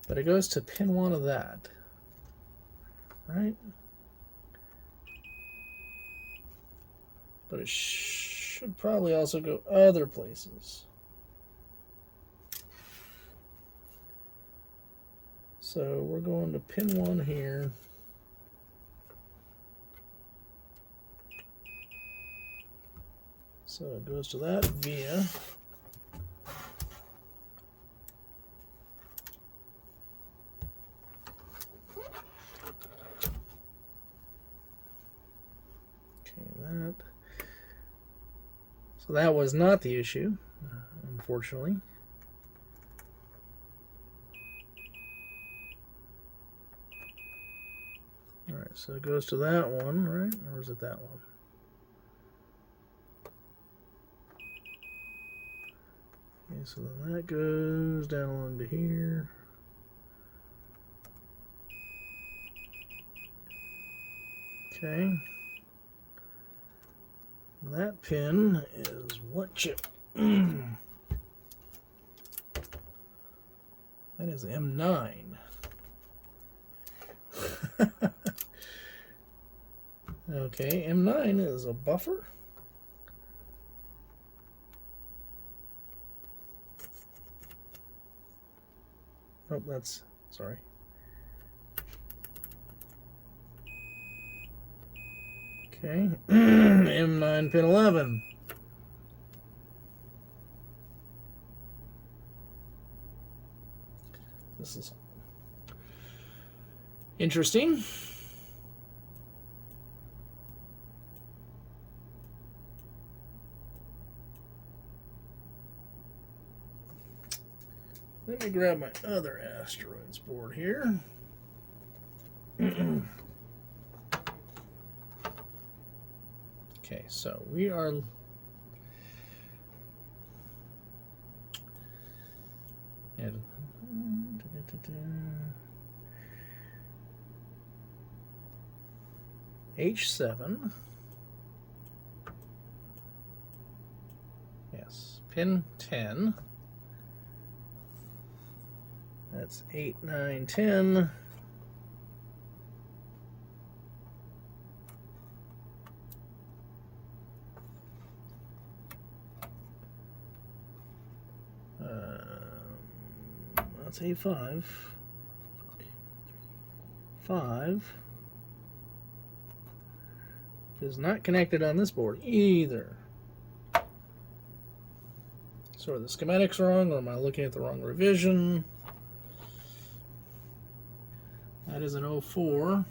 but it goes to pin 1 of that, right? But it should probably also go other places. So we're going to pin 1 here. So it goes to that via that. So that was not the issue, unfortunately. Alright, so it goes to that one, right? Or is it that one? Okay, so then that goes down along to here. Okay. That pin is what chip? That is M9. Okay, M9 is a buffer. Oh, that's, sorry. Okay, M9 pin 11. This is interesting. Let me grab my other asteroids board here. Okay, so we are at H7. Yes, pin 10. That's 8, 9, 10. That's A5. 5 is not connected on this board either. So are the schematics wrong, or am I looking at the wrong revision? That is an 04.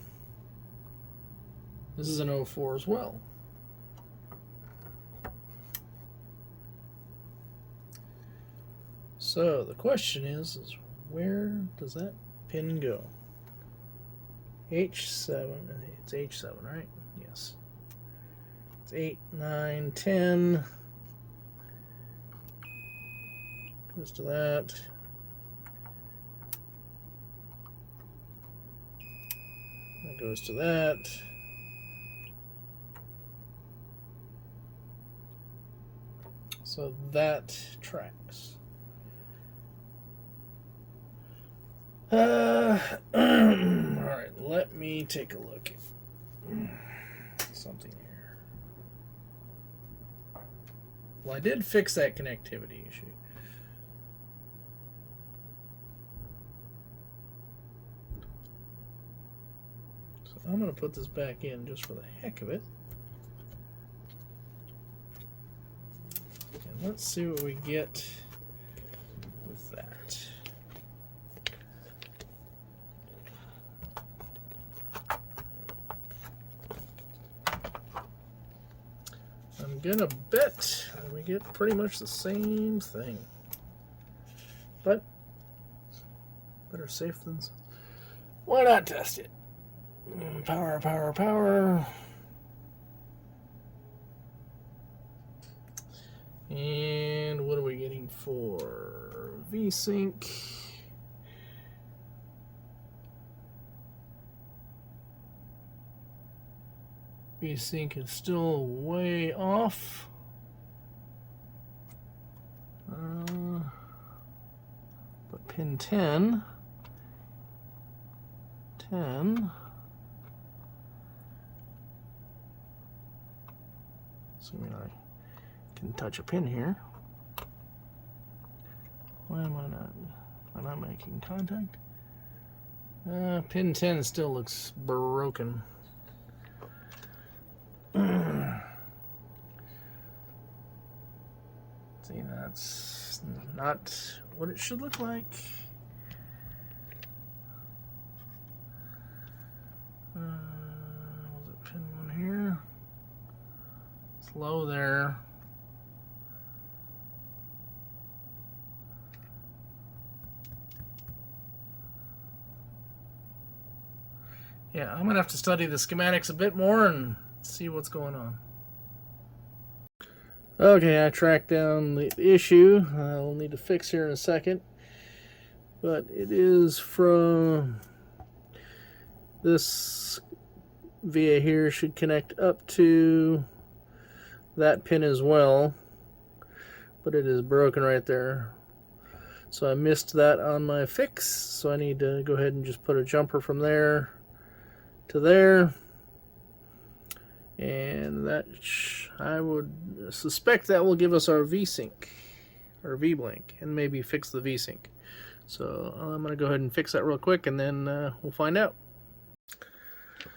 This is an 04 as well. So the question is where does that pin go? H7, it's H7, right? Yes. It's 8, 9, 10. Goes to that. That goes to that. So that tracks. Alright, let me take a look at something here. Well, I did fix that connectivity issue. So I'm going to put this back in just for the heck of it. And let's see what we get with that. I'm gonna bet we get pretty much the same thing. But better safe than... Why not test it? Power, power, power. And what are we getting for VSync? VSync is still way off. But pin 10. Assuming I can touch a pin here. Why am I not making contact? Pin 10 still looks broken. See, that's not what it should look like. Was it pin 1 here? It's low there. Yeah, I'm gonna have to study the schematics a bit more and see what's going on. Okay, I tracked down the issue. I'll need to fix here in a second, but it is from this via here should connect up to that pin as well, but it is broken right there. So I missed that on my fix, so I need to go ahead and just put a jumper from there to there, and that I would suspect that will give us our VSync or VBlink and maybe fix the VSync. So I'm gonna go ahead and fix that real quick, and then we'll find out.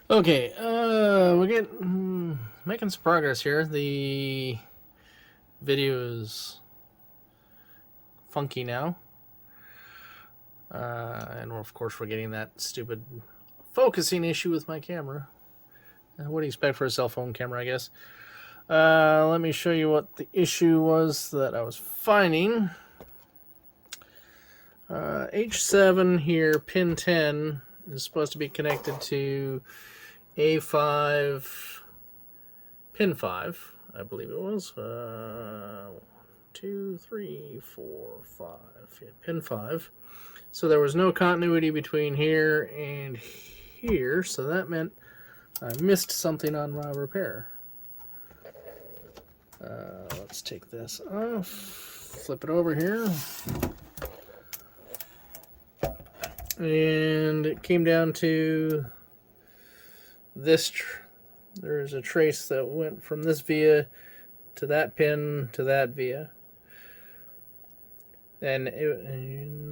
Okay, we're making some progress here. The video is funky now, and of course we're getting that stupid focusing issue with my camera. What do you expect for a cell phone camera, I guess? Let me show you what the issue was that I was finding. H7 here, pin 10, is supposed to be connected to A5, pin 5, I believe it was. 2, 3, 4, 5, yeah, pin 5. So there was no continuity between here and here, so that meant I missed something on my repair. Let's take this off, flip it over here, and it came down to this. There's a trace that went from this via to that pin to that via, and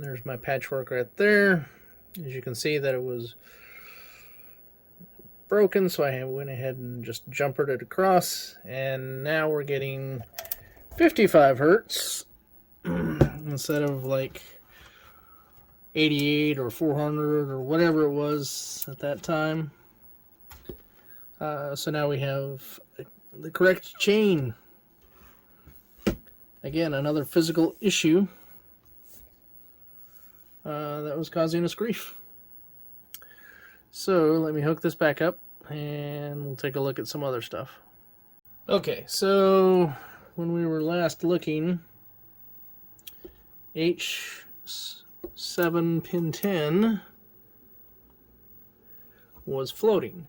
there's my patchwork right there. As you can see that it was broken, so I went ahead and just jumpered it across, and now we're getting 55 hertz instead of like 88 or 400 or whatever it was at that time. So now we have the correct chain. Again, another physical issue that was causing us grief. So let me hook this back up and we'll take a look at some other stuff. Okay, so when we were last looking, H7 pin 10 was floating.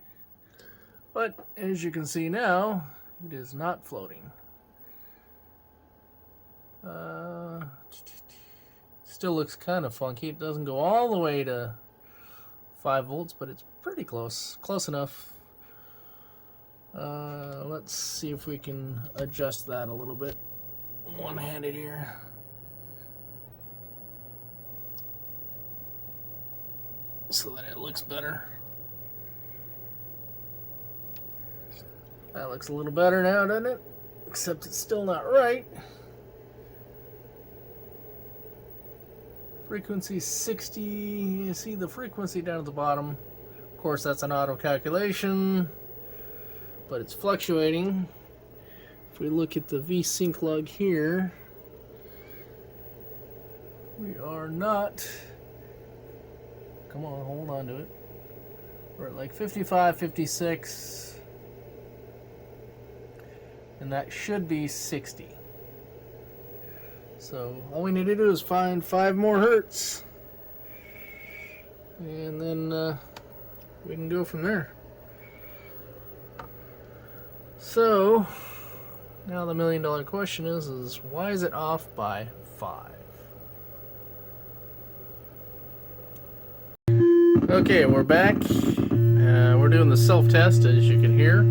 But as you can see now, it is not floating. Still looks kind of funky. It doesn't go all the way to 5 volts, but it's pretty close. Close enough. Let's see if we can adjust that a little bit. One-handed here. So that it looks better. That looks a little better now, doesn't it? Except it's still not right. Frequency 60, you see the frequency down at the bottom. Of course, that's an auto calculation, but it's fluctuating. If we look at the vsync log here, we are not, come on, hold on to it. We're at like 55, 56, and that should be 60. So all we need to do is find 5 more hertz, and then we can go from there. So now the $1 million question is why is it off by 5? Okay, we're back. We're doing the self-test, as you can hear.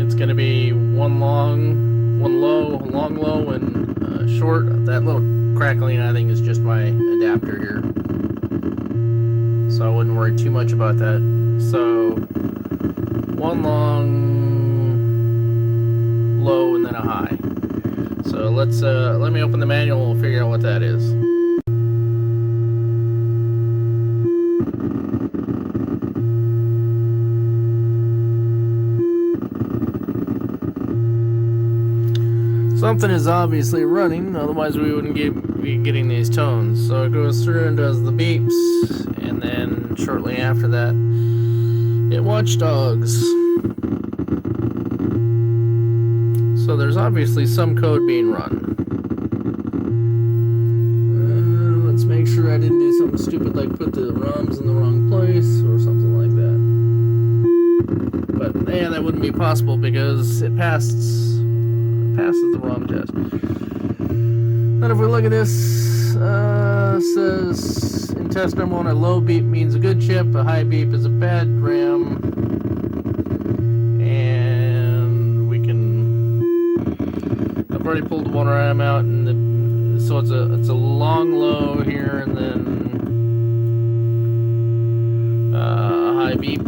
It's going to be one long, one low, long low, and short. That little crackling, I think, is just my adapter here. So I wouldn't worry too much about that. So one long, low, and then a high. So let me open the manual and we'll figure out what that is. Something is obviously running, otherwise we wouldn't be getting these tones. So it goes through and does the beeps, and then shortly after that, it watchdogs. So there's obviously some code being run. Let's make sure I didn't do something stupid like put the ROMs in the wrong place or something like that. But yeah, that wouldn't be possible because it passes the ROM test. Then if we look at this, says in test number 1, a low beep means a good chip, a high beep is a bad RAM, and we can. I've already pulled one RAM out, and so it's a long low here, and then a high beep.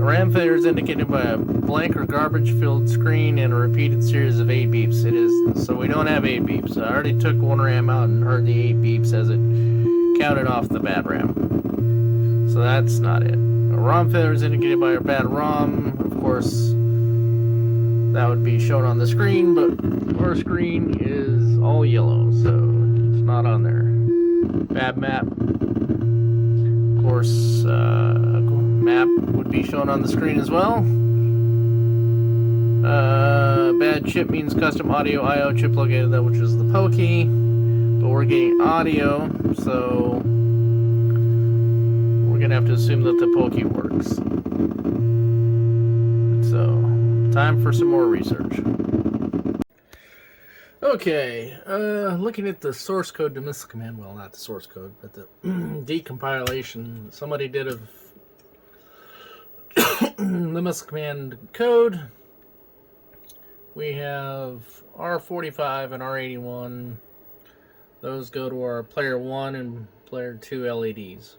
RAM failure is indicated by a blank or garbage-filled screen and a repeated series of 8 beeps. It is, so we don't have 8 beeps. I already took one RAM out and heard the 8 beeps as it counted off the bad RAM. So that's not it. A ROM failure is indicated by a bad ROM. Of course, that would be shown on the screen, but our screen is all yellow, so it's not on there. Bad map. Of course, map would be shown on the screen as well. Bad chip means custom audio I/O chip located there, which is the Pokey, but we're getting audio, so we're gonna have to assume that the Pokey works. So time for some more research. Okay, looking at the source code to missile command, well, not the source code, but the decompilation somebody did of the missile command code. We have R45 and R81. Those go to our player 1 and player 2 LEDs.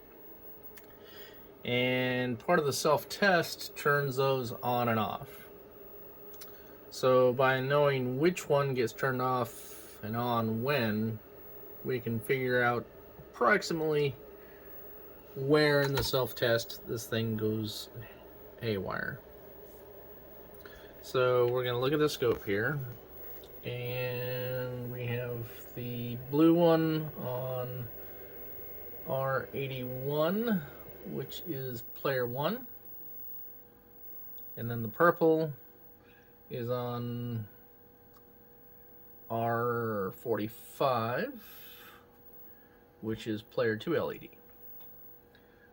And part of the self-test turns those on and off. So by knowing which one gets turned off and on when, we can figure out approximately where in the self-test this thing goes haywire. So we're going to look at the scope here, and we have the blue one on R81, which is player 1, and then the purple is on R45, which is player 2 LED.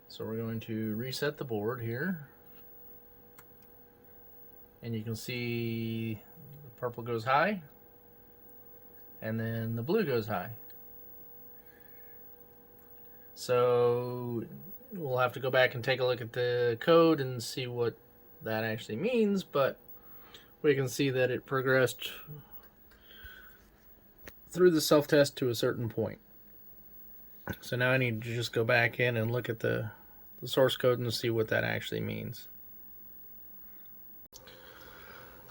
So we're going to reset the board here. And you can see the purple goes high, and then the blue goes high. So we'll have to go back and take a look at the code and see what that actually means, but we can see that it progressed through the self-test to a certain point. So now I need to just go back in and look at the source code and see what that actually means.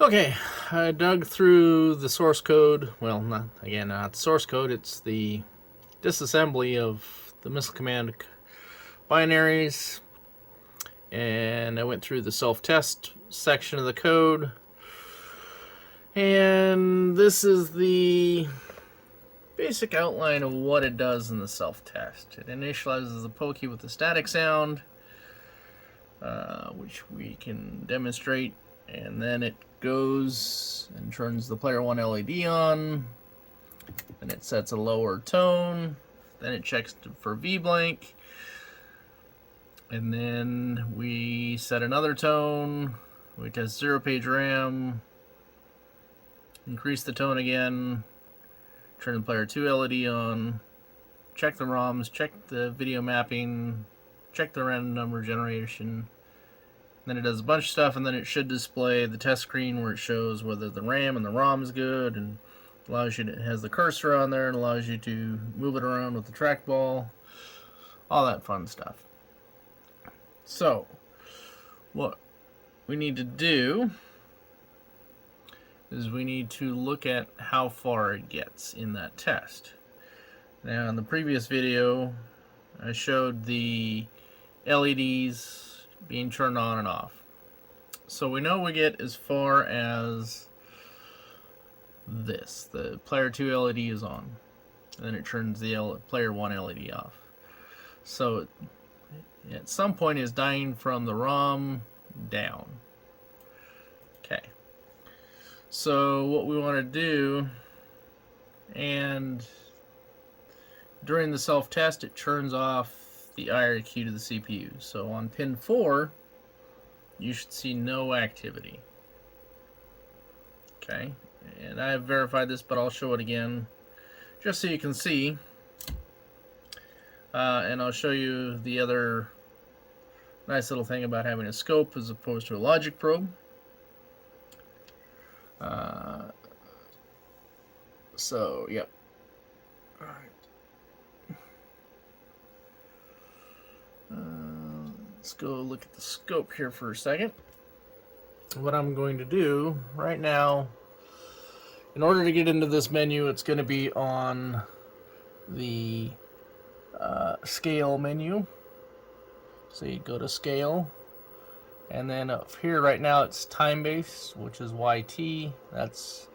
Okay, I dug through the source code. Well, not the source code. It's the disassembly of the missile command binaries. and I went through the self-test section of the code. And this is the basic outline of what it does in the self-test. It initializes the Pokey with the static sound, which we can demonstrate, and then it goes and turns the player 1 LED on, and it sets a lower tone, then it checks for V-blank, and then we set another tone, we test 0 page RAM, increase the tone again, turn the player 2 LED on, check the ROMs, check the video mapping, check the random number generation. Then it does a bunch of stuff, and then it should display the test screen where it shows whether the RAM and the ROM is good, and allows you to, it has the cursor on there and allows you to move it around with the trackball, all that fun stuff. So what we need to do is we need to look at how far it gets in that test. Now, in the previous video, I showed the LEDs being turned on and off. So we know we get as far as this. The player 2 LED is on, and then it turns the player 1 LED off. So at some point it's dying from the ROM down. Okay. So what we want to do, and during the self-test it turns off the IRQ to the CPU. So on pin 4 you should see no activity. Okay, and I have verified this, but I'll show it again just so you can see, and I'll show you the other nice little thing about having a scope as opposed to a logic probe. So, yep. All right. Let's go look at the scope here for a second. What I'm going to do right now, in order to get into this menu, it's going to be on the scale menu. So you go to scale, and then up here right now it's time based, which is YT. That's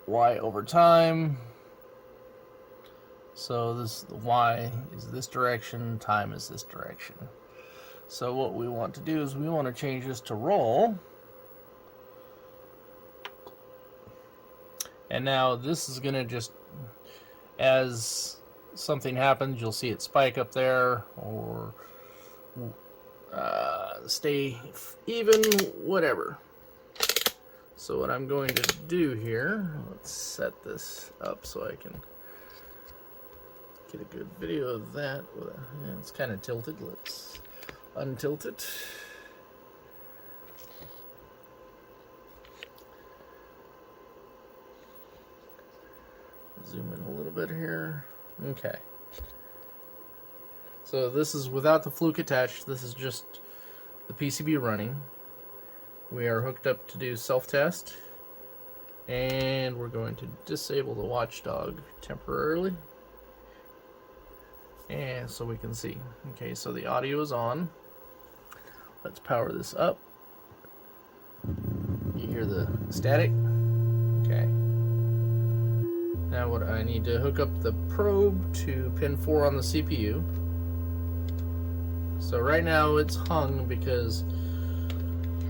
Y over time. So this Y is this direction, time is this direction. So what we want to do is we want to change this to roll. And now this is going to just, as something happens, you'll see it spike up there, or stay even, whatever. So what I'm going to do here, let's set this up so I can get a good video of that. Yeah, it's kind of tilted. Let's untilt it. Zoom in a little bit here. Okay. So this is without the fluke attached. This is just the PCB running. We are hooked up to do self-test, and we're going to disable the watchdog temporarily, and so we can see. Okay, so the audio is on. Let's power this up. You hear the static. Okay. Now what I need to hook up the probe to pin 4 on the CPU. So right now it's hung because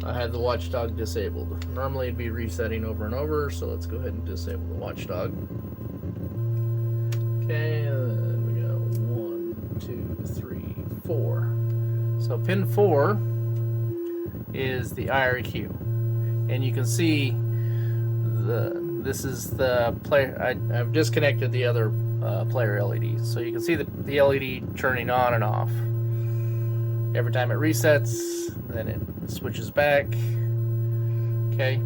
I had the watchdog disabled. Normally it'd be resetting over and over, so let's go ahead and disable the watchdog. Okay, and then we go 1, 2, 3, 4. So pin 4 is the IRQ, and you can see this is the player. I've disconnected the other player LEDs, so you can see the LED turning on and off. Every time it resets, then it switches back. Okay.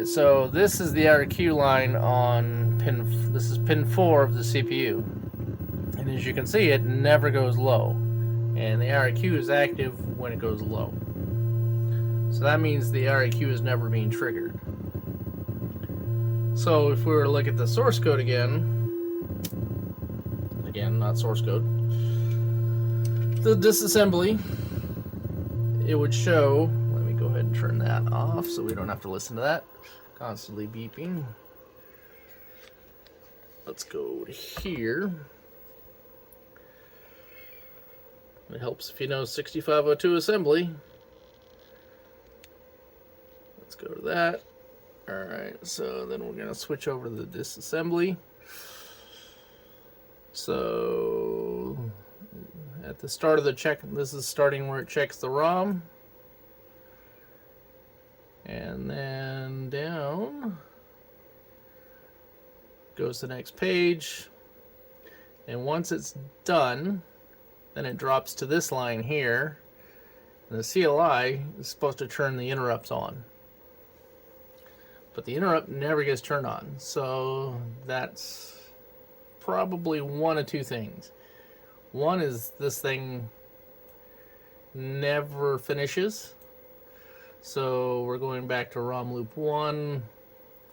So this is the IRQ line on pin. This is pin 4 of the CPU, and as you can see, it never goes low, and the IRQ is active when it goes low. So that means the IRQ is never being triggered. So if we were to look at the source code again, not source code. the disassembly, it would show, let me go ahead and turn that off so we don't have to listen to that constantly beeping. Let's go to here. It helps if you know 6502 assembly. Let's go to that. Alright, so then we're going to switch over to the disassembly. So at the start of the check, this is starting where it checks the ROM. And then down goes to the next page. And once it's done, then it drops to this line here. And the CLI is supposed to turn the interrupts on. But the interrupt never gets turned on. So that's probably one of two things. One is this thing never finishes. So we're going back to ROM loop 1,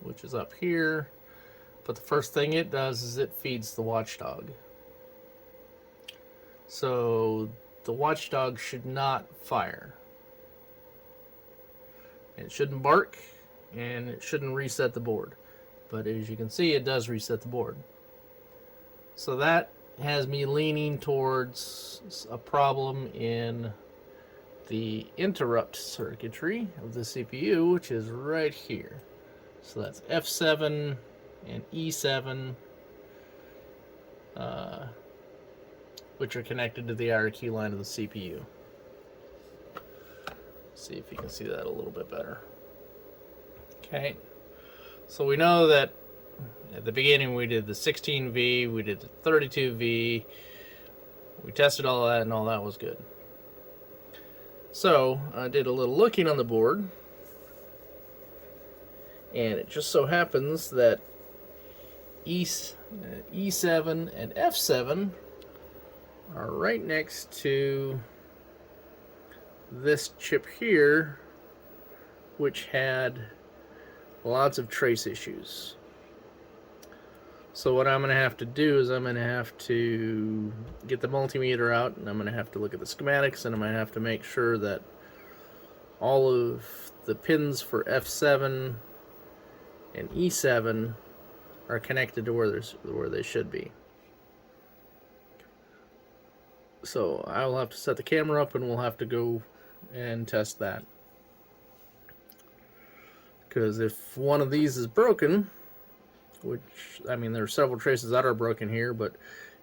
which is up here. But the first thing it does is it feeds the watchdog. So the watchdog should not fire. It shouldn't bark, and it shouldn't reset the board. But as you can see, it does reset the board. So that has me leaning towards a problem in the interrupt circuitry of the CPU, which is right here. So that's F7 and E7, which are connected to the IRQ line of the CPU. See if you can see that a little bit better. Okay, so we know that at the beginning we did the 16V, we did the 32V, we tested all that, and all that was good. So I did a little looking on the board, and it just so happens that E7 and F7 are right next to this chip here, which had lots of trace issues. So what I'm going to have to do is I'm going to have to get the multimeter out, and I'm going to have to look at the schematics, and I'm going to have to make sure that all of the pins for F7 and E7 are connected to where they should be. So I will have to set the camera up, and we'll have to go and test that. Because if one of these is broken, which, I mean, there are several traces that are broken here, but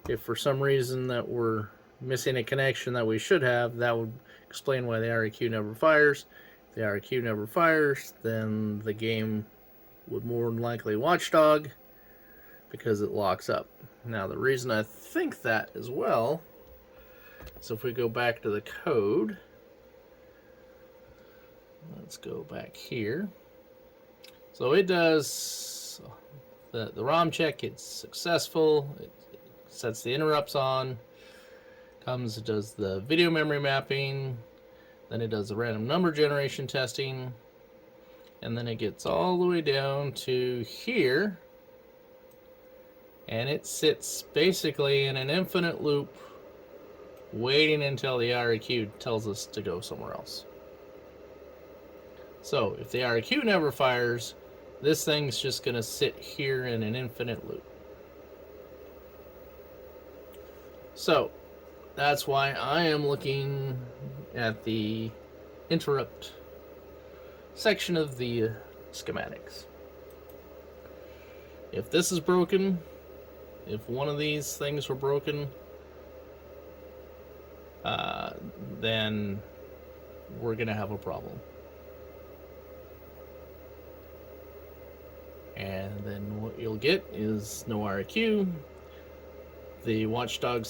if for some reason that we're missing a connection that we should have, that would explain why the IRQ never fires. If the IRQ never fires, then the game would more than likely watchdog because it locks up. Now, the reason I think that as well, so if we go back to the code, let's go back here. So it does the ROM check, it's successful, it sets the interrupts on, it does the video memory mapping, then it does the random number generation testing, and then it gets all the way down to here, and it sits basically in an infinite loop waiting until the IRQ tells us to go somewhere else. So if the IRQ never fires, this thing's just going to sit here in an infinite loop. So that's why I am looking at the interrupt section of the schematics. If this is broken, if one of these things were broken, then we're going to have a problem. And then what you'll get is no IRQ. The watchdog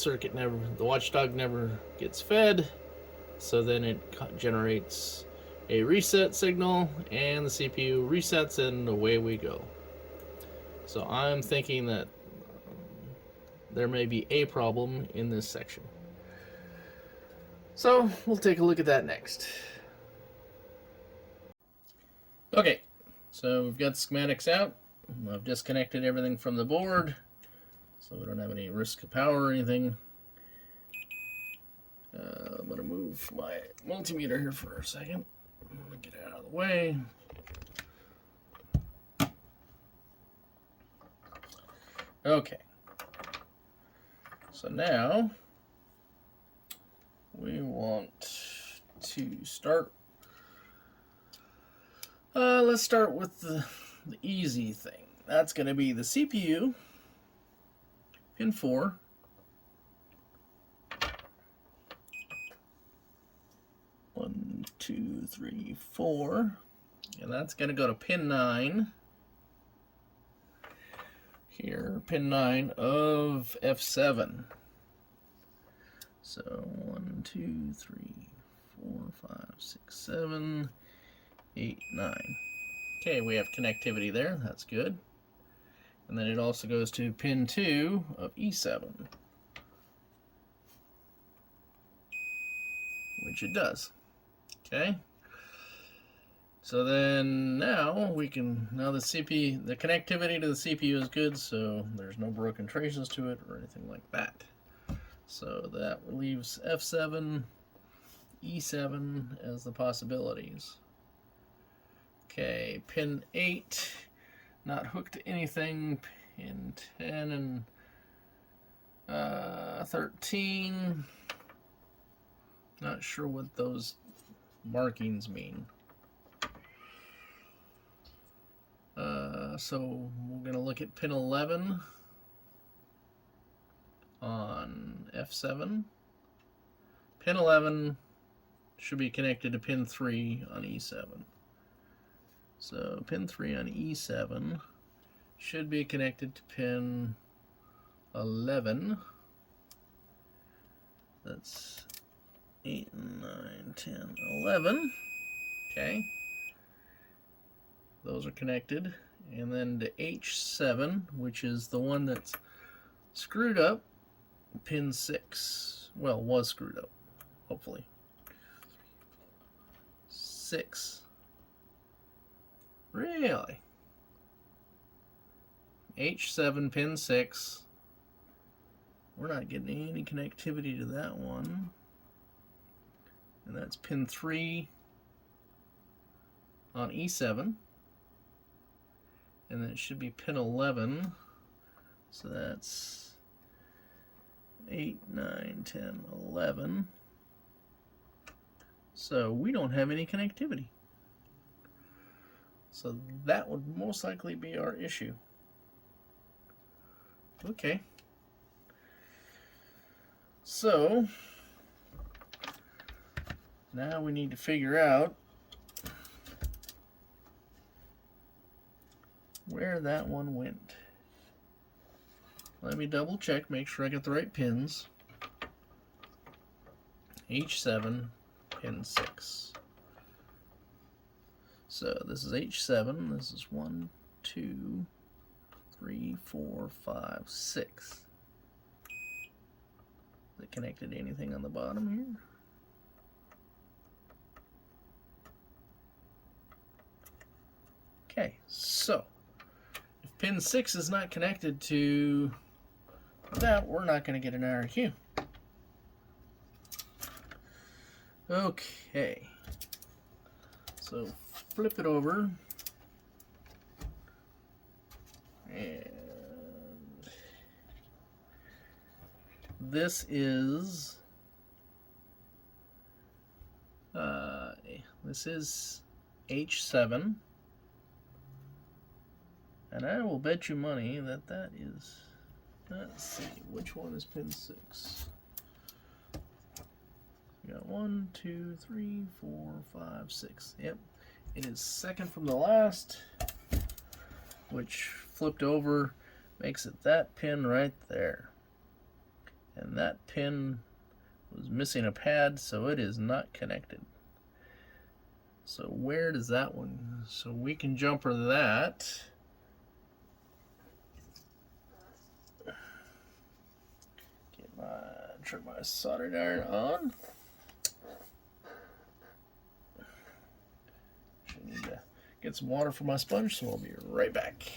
never gets fed, so then it generates a reset signal, and the CPU resets, and away we go. So I'm thinking that there may be a problem in this section. So we'll take a look at that next. Okay, so we've got the schematics out. I've disconnected everything from the board, so we don't have any risk of power or anything. move my multimeter here for a second. Get it out of the way. Okay. So now we want to start. Let's start with the easy thing. That's going to be the CPU, pin 4. One, two, three, 4. And that's going to go to pin 9. Here, pin 9 of F7. So 1, 2, 3, 4, 5, 6, 7, 8, 9. Okay, we have connectivity there. That's good. And then it also goes to pin 2 of E7, which it does. Okay. So then now we can, now the connectivity to the CPU is good, so there's no broken traces to it or anything like that. So that leaves F7, E7 as the possibilities. Okay, pin 8, not hooked to anything. Pin 10 and 13. Not sure what those markings mean. So we're going to look at pin 11 on F7. Pin 11 should be connected to pin 3 on E7. So pin 3 on E7 should be connected to pin 11. That's 8, 9, 10, 11. Okay. Those are connected. And then to H7, which is the one that's screwed up, pin 6. Well, was screwed up, hopefully. 6. Really? H7, pin 6. We're not getting any connectivity to that one. And that's pin 3 on E7. And then it should be pin 11. So that's 8, 9, 10, 11. So we don't have any connectivity. So that would most likely be our issue. Okay. So now we need to figure out where that one went. Let me double check, make sure I got the right pins. H7, pin 6. So this is H7, this is 1, 2, 3, 4, 5, 6. Is it connected to anything on the bottom here? Okay, so if pin 6 is not connected to that, we're not going to get an RQ. Okay, so flip it over, and this is H7, and I will bet you money that that is, let's see, which one is pin 6? We got 1, 2, 3, 4, 5, 6. Yep, it is second from the last, which flipped over makes it that pin right there. And that pin was missing a pad, so it is not connected. So where does that one? So we can jumper that. Turn my soldering iron on. Should need to get some water for my sponge, so I'll be right back.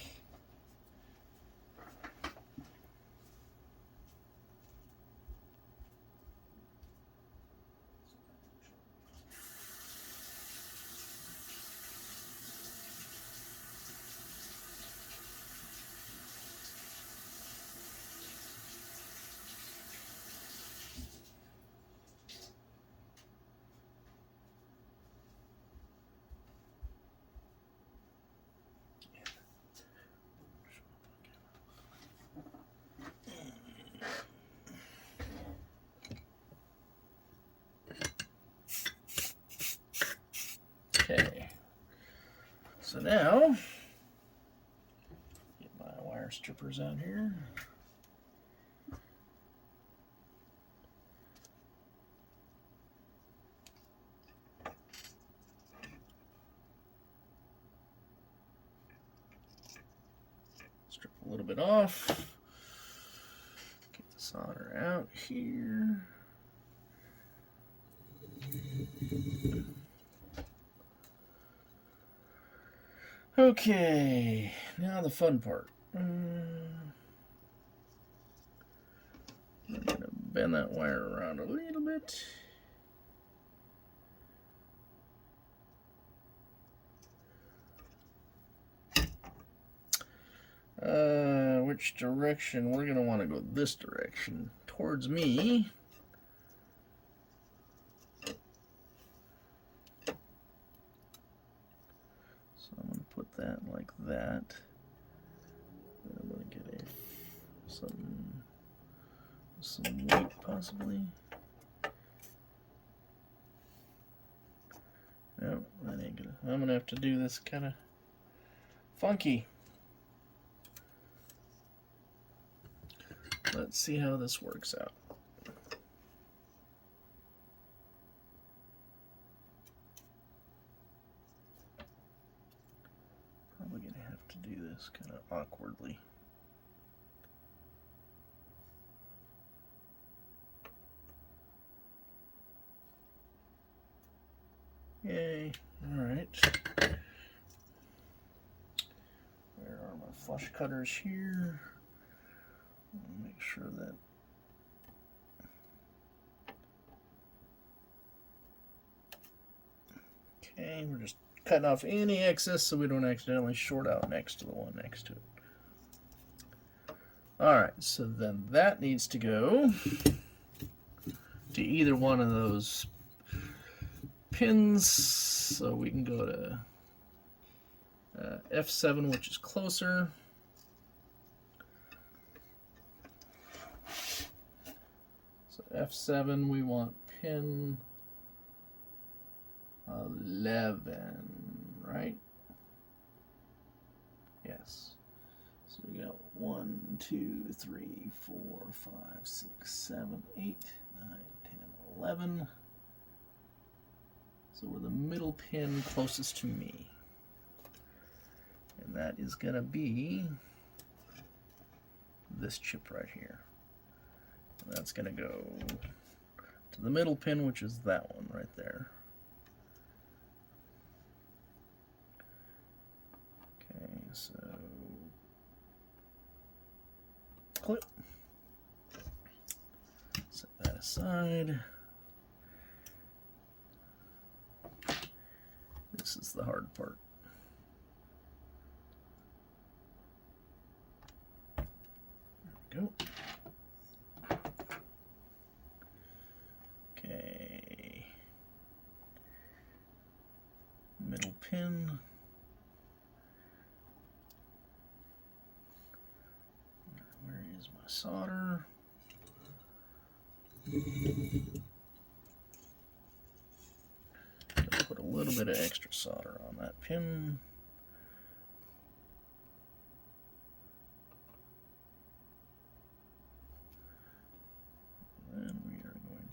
now, get my wire strippers out here. Strip a little bit off. Get the solder out here. Okay, now the fun part. I'm going to bend that wire around a little bit. Which direction? We're going to want to go this direction, towards me. So I'm going to put that like that. I'm going to get some weight possibly. No, that ain't gonna. I'm gonna have to do this kind of funky. Let's see how this works out. Probably gonna have to do this kind of awkwardly. Yay. Alright. Where are my flush cutters here? Make sure that okay, we're just cutting off any excess so we don't accidentally short out next to the one next to it. Alright, so then that needs to go to either one of those pins, so we can go to F7, which is closer. So F7, we want pin 11, right? Yes. So we got 1, 2, 3, 4, 5, 6, 7, 8, 9, 10, 11. So we're the middle pin closest to me. And that is going to be this chip right here. And that's going to go to the middle pin, which is that one right there. Okay, so clip. Set that aside. This is the hard part. There we go. Okay. Middle pin. Where is my solder? Put a little bit of extra solder on that pin. And we are going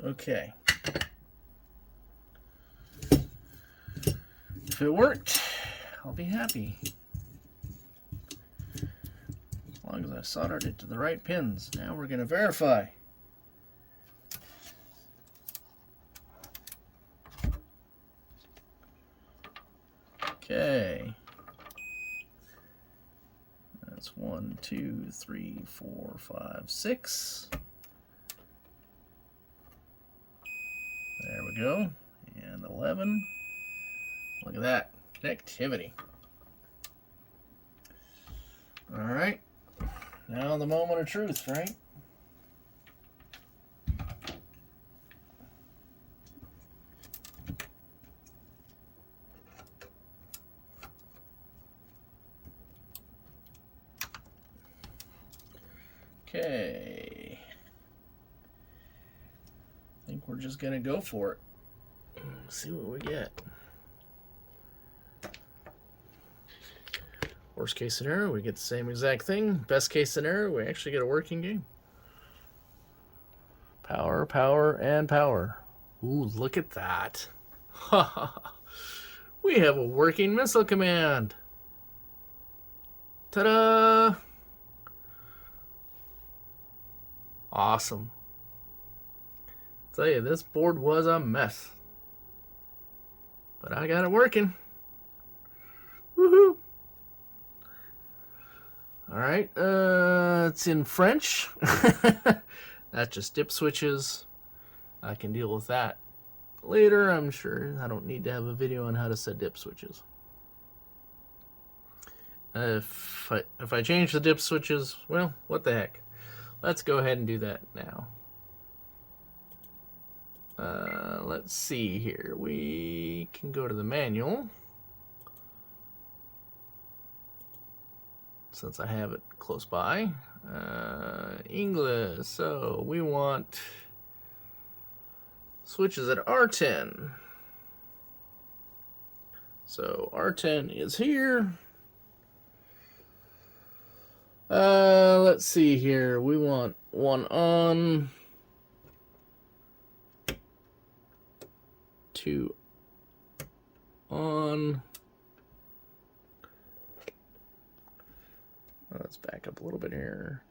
to... Okay. If it worked, I'll be happy. As long as I soldered it to the right pins. Now we're going to verify. Okay. That's 1, 2, 3, 4, 5, 6. There we go. And 11. Look at that. Connectivity. All right. Now the moment of truth, right? Okay. we're just gonna go for it. See what we get. Worst case scenario, we get the same exact thing. Best case scenario, we actually get a working game. Power, power, and power. Ooh, look at that. We have a working missile command. Ta-da! Awesome. Tell you, this board was a mess. But I got it working. Woohoo! Alright, it's in French. That's just dip switches. I can deal with that later, I'm sure. I don't need to have a video on how to set dip switches. If I change the dip switches, well, what the heck. Let's go ahead and do that now. Let's see here. We can go to the manual. Since I have it close by. English. So we want switches at R10. So R10 is here. Let's see here. We want one on, two on. Let's back up a little bit here.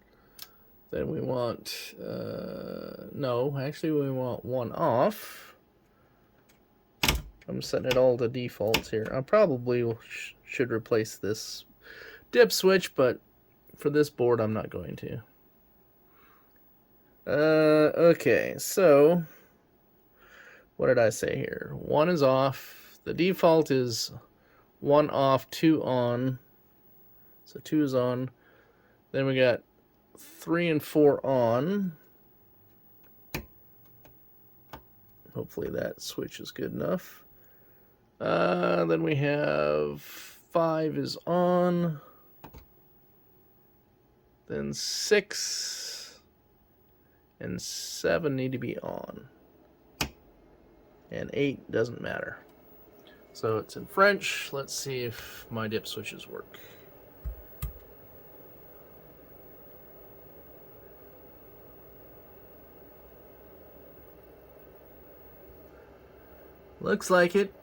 Then we want, no, actually we want one off. I'm setting it all to defaults here. I probably should replace this dip switch, but for this board I'm not going to. Okay, so what did I say here? One is off. The default is one off, two on. So 2 is on. Then we got 3 and 4 on. Hopefully that switch is good enough. Then we have 5 is on. Then 6 and 7 need to be on. And 8 doesn't matter. So it's in French. Let's see if my dip switches work. Looks like it.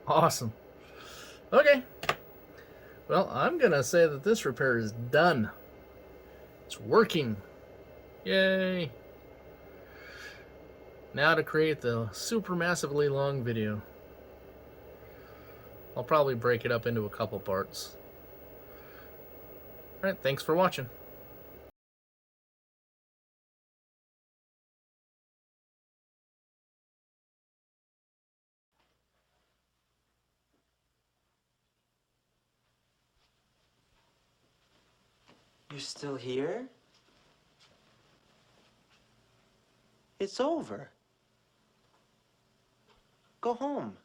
Awesome. Okay. Well, I'm going to say that this repair is done. It's working. Yay. Now to create the super massively long video. I'll probably break it up into a couple parts. Alright, thanks for watching.
You're still here? It's over. Go home.